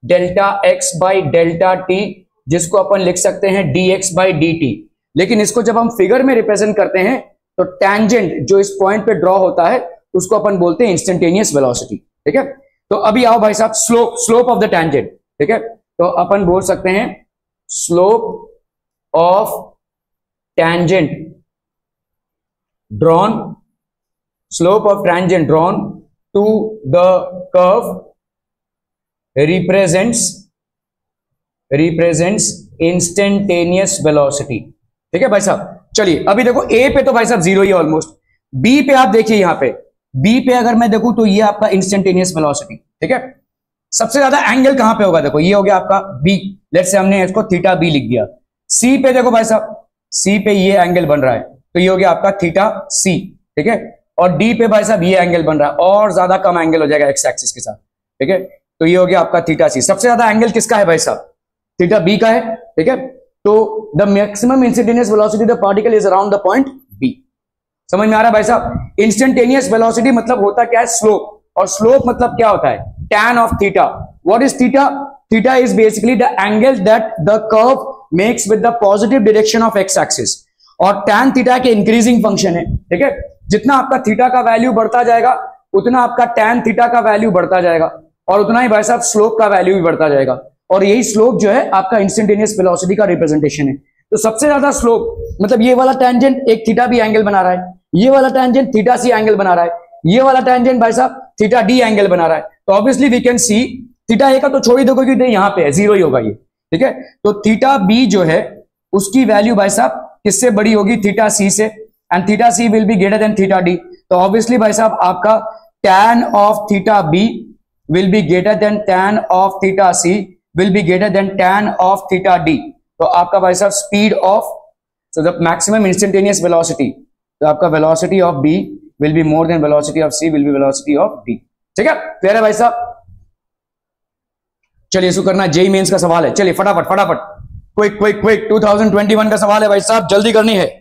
delta x by delta t, जिसको अपन लिख सकते हैं dx by dt। लेकिन इसको जब हम फिगर में रिप्रेजेंट करते हैं तो टैंजेंट जो इस पॉइंट पे ड्रॉ होता है उसको अपन बोलते हैं इंस्टेंटेनियस वेलोसिटी, ठीक है। तो अभी आओ भाई साहब स्लोप ऑफ द टैंजेंट, ठीक है, तो अपन बोल सकते हैं slope of tangent drawn, slope of tangent drawn to the curve represents instantaneous velocity, ठीक है भाई साहब। चलिए अभी देखो ए पे तो भाई साहब 0 ही है ऑलमोस्ट, बी पे आप देखिए, यहां पे बी पे अगर मैं देखूं तो ये आपका इंस्टेंटेनियस वेलोसिटी, ठीक है। सबसे ज्यादा एंगल कहां पे होगा, देखो ये हो गया आपका बी, लेट्स से हमने इसको थीटा बी लिख दिया। सी पे देखो भाई साहब, सी पे ये एंगल बन रहा है, तो ये हो गया आपका थीटा सी, ठीक है। और डी पे भाई साहब ये एंगल बन रहा है, और ज्यादा कम एंगल हो जाएगा एक्स एक्सिस के साथ, ठीक है, तो ये हो गया आपका थीटा सी। सबसे ज्यादा एंगल किसका है भाई साहब, थीटा बी का है, ठीक है। तो the maximum instantaneous velocity the particle is around the point B. समझ में आ रहा है भाई साहब, इंस्टेंटेनियस वेलोसिटी मतलब होता क्या है स्लोप, और स्लोप मतलब क्या होता है tan of theta. What is theta, theta is basically the angle that the curve makes with the positive direction of x axis, और tan थीटा के इंक्रीजिंग फंक्शन है, ठीक है। जितना आपका थीटा का वैल्यू बढ़ता जाएगा उतना आपका tan थीटा का वैल्यू बढ़ता जाएगा, और उतना ही भाई साहब स्लोप का वैल्यू भी बढ़ता जाएगा, और यही स्लोप जो है आपका इंस्टेंटेनियस वेलोसिटी का रिप्रेजेंटेशन है। तो सबसे ज्यादा स्लोप मतलब ये वाला टेंजेंट एक थीटा बी एंगल बना रहा है, ये वाला टेंजेंट थीटा सी एंगल बना रहा है, ये वाला टेंजेंट भाई साहब थीटा डी एंगल बना रहा है। तो obviously we can see theta A का तो छोड़ ही दो क्योंकि यहां पे है 0 ही होगा ये, ठीक है। तो थीटा बी जो है उसकी वैल्यू भाई साहब किससे बड़ी होगी, थीटा सी से, and theta C will be greater than theta D. तो ऑब्वियसली भाई साहब आपका tan of theta B will be greater than tan of theta C will be greater than tan of theta d। तो आपका भाई साहब speed of, so the maximum instantaneous velocity, तो आपका velocity of b will be more than velocity of c will be velocity of d, ठीक है। Clear है भाई साहब, चलिए इसको करना जेई मेंस का सवाल है, चलिए फटाफट फटाफट क्विक क्विक क्विक 2021 का सवाल है भाई साहब, जल्दी करनी है।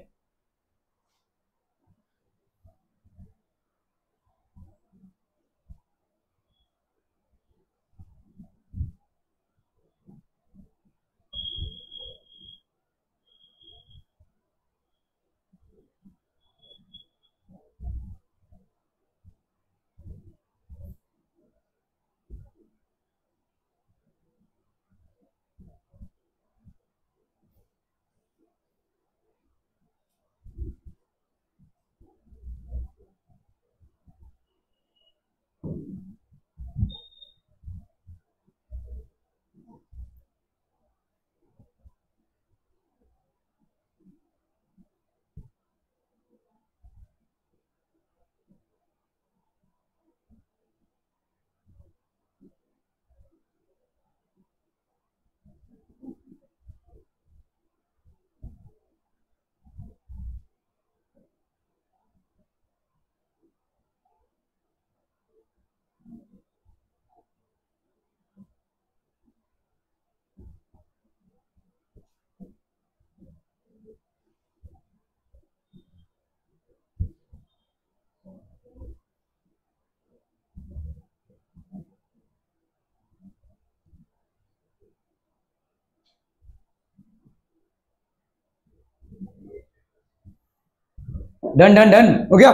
डन डन डन हो गया।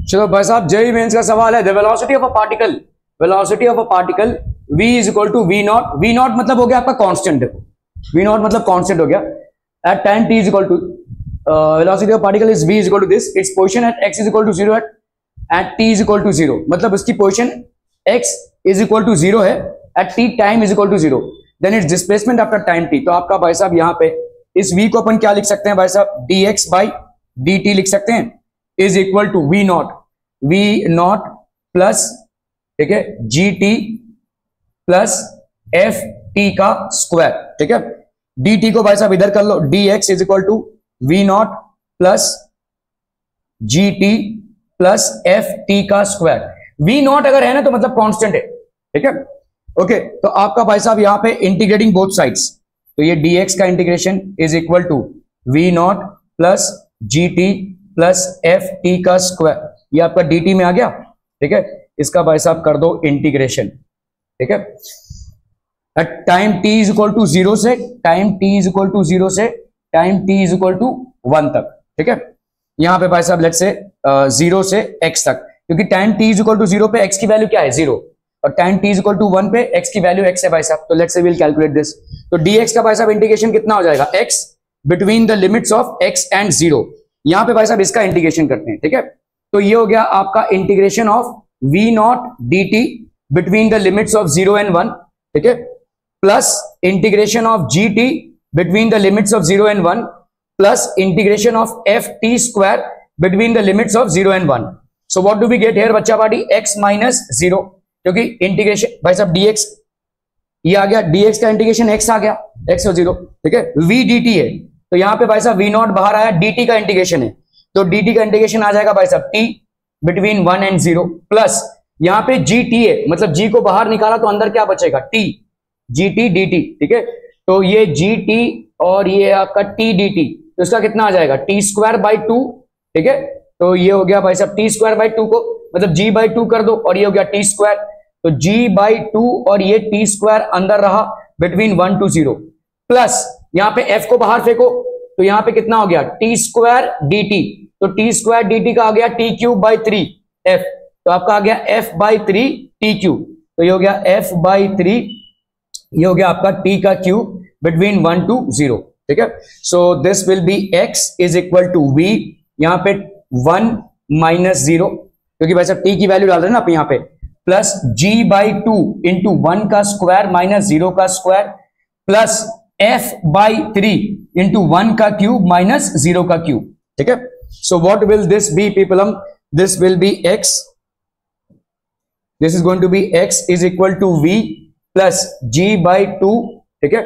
चलो भाई साहब, जेईई मेंस का सवाल है। The velocity of a particle, velocity of a particle v is equal to v naught. V naught मतलब हो गया आपका कांस्टेंट, देखो वी नॉट मतलब कांस्टेंट हो गया। At time t is equal to velocity of particle is v is equal to this, its position at x is equal to 0 at t is equal to 0, मतलब इसकी पोजीशन x is equal to 0 है at t time is equal to 0, then its displacement after time t। तो आपका भाई साहब यहाँ पे इस v को अपन क्या लिख सकते हैं भाई साहब, dx बाई dt लिख सकते हैं, is equal to v naught plus, ठीक है, g t plus f t का स्क्वायर, ठीक है। डी टी को भाई साहब इधर कर लो, d x is equal to v naught plus g t plus f t का स्क्वायर। वी नॉट अगर है ना तो मतलब कांस्टेंट है, ठीक है। ओके, तो आपका भाई साहब यहाँ पे इंटीग्रेटिंग बोथ साइड्स, तो ये डी एक्स का integration is equal to v naught plus g t plus f t का स्क्वायर, ये आपका डी टी में आ गया, ठीक है। इसका भाई साहब कर दो इंटीग्रेशन, ठीक है। At time t is equal to 0 से time t is equal to 0 से time t is equal to 1 तक, ठीक है। यहां पे भाई साहब लेट्स से 0 से x तक, क्योंकि time t is equal to 0 पे x की वैल्यू क्या है 0, और time t is equal to 1 पे x की वैल्यू x है भाई साहब। तो लेट्स से विल कैलकुलेट दिस। तो dx का भाई साहब इंटीग्रेशन कितना हो जाएगा, x between the limits of x and 0। यहां पे भाई साहब इसका इंटीग्रेशन करते हैं, ठीक है। तो ये हो गया आपका इंटीग्रेशन ऑफ v नॉट dt between the limits of 0 and 1, ठीक है, प्लस integration of gt between the limits of 0 and 1 plus integration of ft square between the limits of 0 and 1। So what do we get here बच्चा party, x minus 0, क्योंकि integration भाई साहब dx ये आ गया, dx का इंटीग्रेशन x आ गया, x और 0, ठीक है। v dt है, तो यहां पे भाई साहब v नॉट बाहर आया, dt का इंटीग्रेशन है, तो dt का इंटीग्रेशन आ जाएगा भाई साहब t बिटवीन 1 एंड 0 प्लस यहां पे gt है, मतलब g को बाहर निकाला तो अंदर क्या बचेगा t, gt dt, ठीक है। तो ये gt और ये आपका t dt, तो इसका कितना आ जाएगा t स्क्वायर बाई 2, ठीक है। तो ये हो गया भाई साहब t स्क्वायर बाई 2 को मतलब g बाई 2 कर दो और ये हो गया t स्क्वायर, तो g बाई 2 और ये t स्क्वायर अंदर रहा बिटवीन 1 to 0 प्लस यहां पे f को बाहर फेंको, तो यहां पे कितना हो गया t स्क्वायर dt, तो t स्क्वायर dt का आ गया t क्यूब बाई 3 f, तो आपका आ गया f बाई 3 t क्यूब, तो ये हो गया f बाई 3, ये हो गया आपका t का क्यूब बिटवीन 1 to 0, ठीक है। So this will be x is equal to v, यहां पे 1 माइनस 0, क्योंकि वैसे t की वैल्यू डाल रहे हैं ना आप यहां पे, प्लस g बाई 2 इंटू 1 का स्क्वायर माइनस 0 का square plus f by 3 into 1 का क्यूब माइनस 0 का क्यूब, ठीक है। So what will this be पीपलम, this will be x, this is going to be x is equal to v plus g by 2, ठीक है,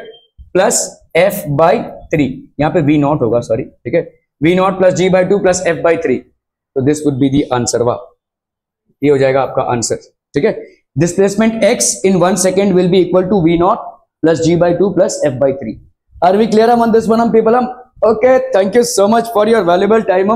plus f by 3, यहाँ पे v not होगा, सॉरी, ठीक है, v naught plus g by 2 plus f by 3, तो this would be the answer. वाह, ये हो जाएगा आपका आंसर, ठीक है। Displacement x in 1 second will be equal to v naught plus g by 2 plus f by 3। Are we clear on this one, people? Okay, thank you so much for your valuable time.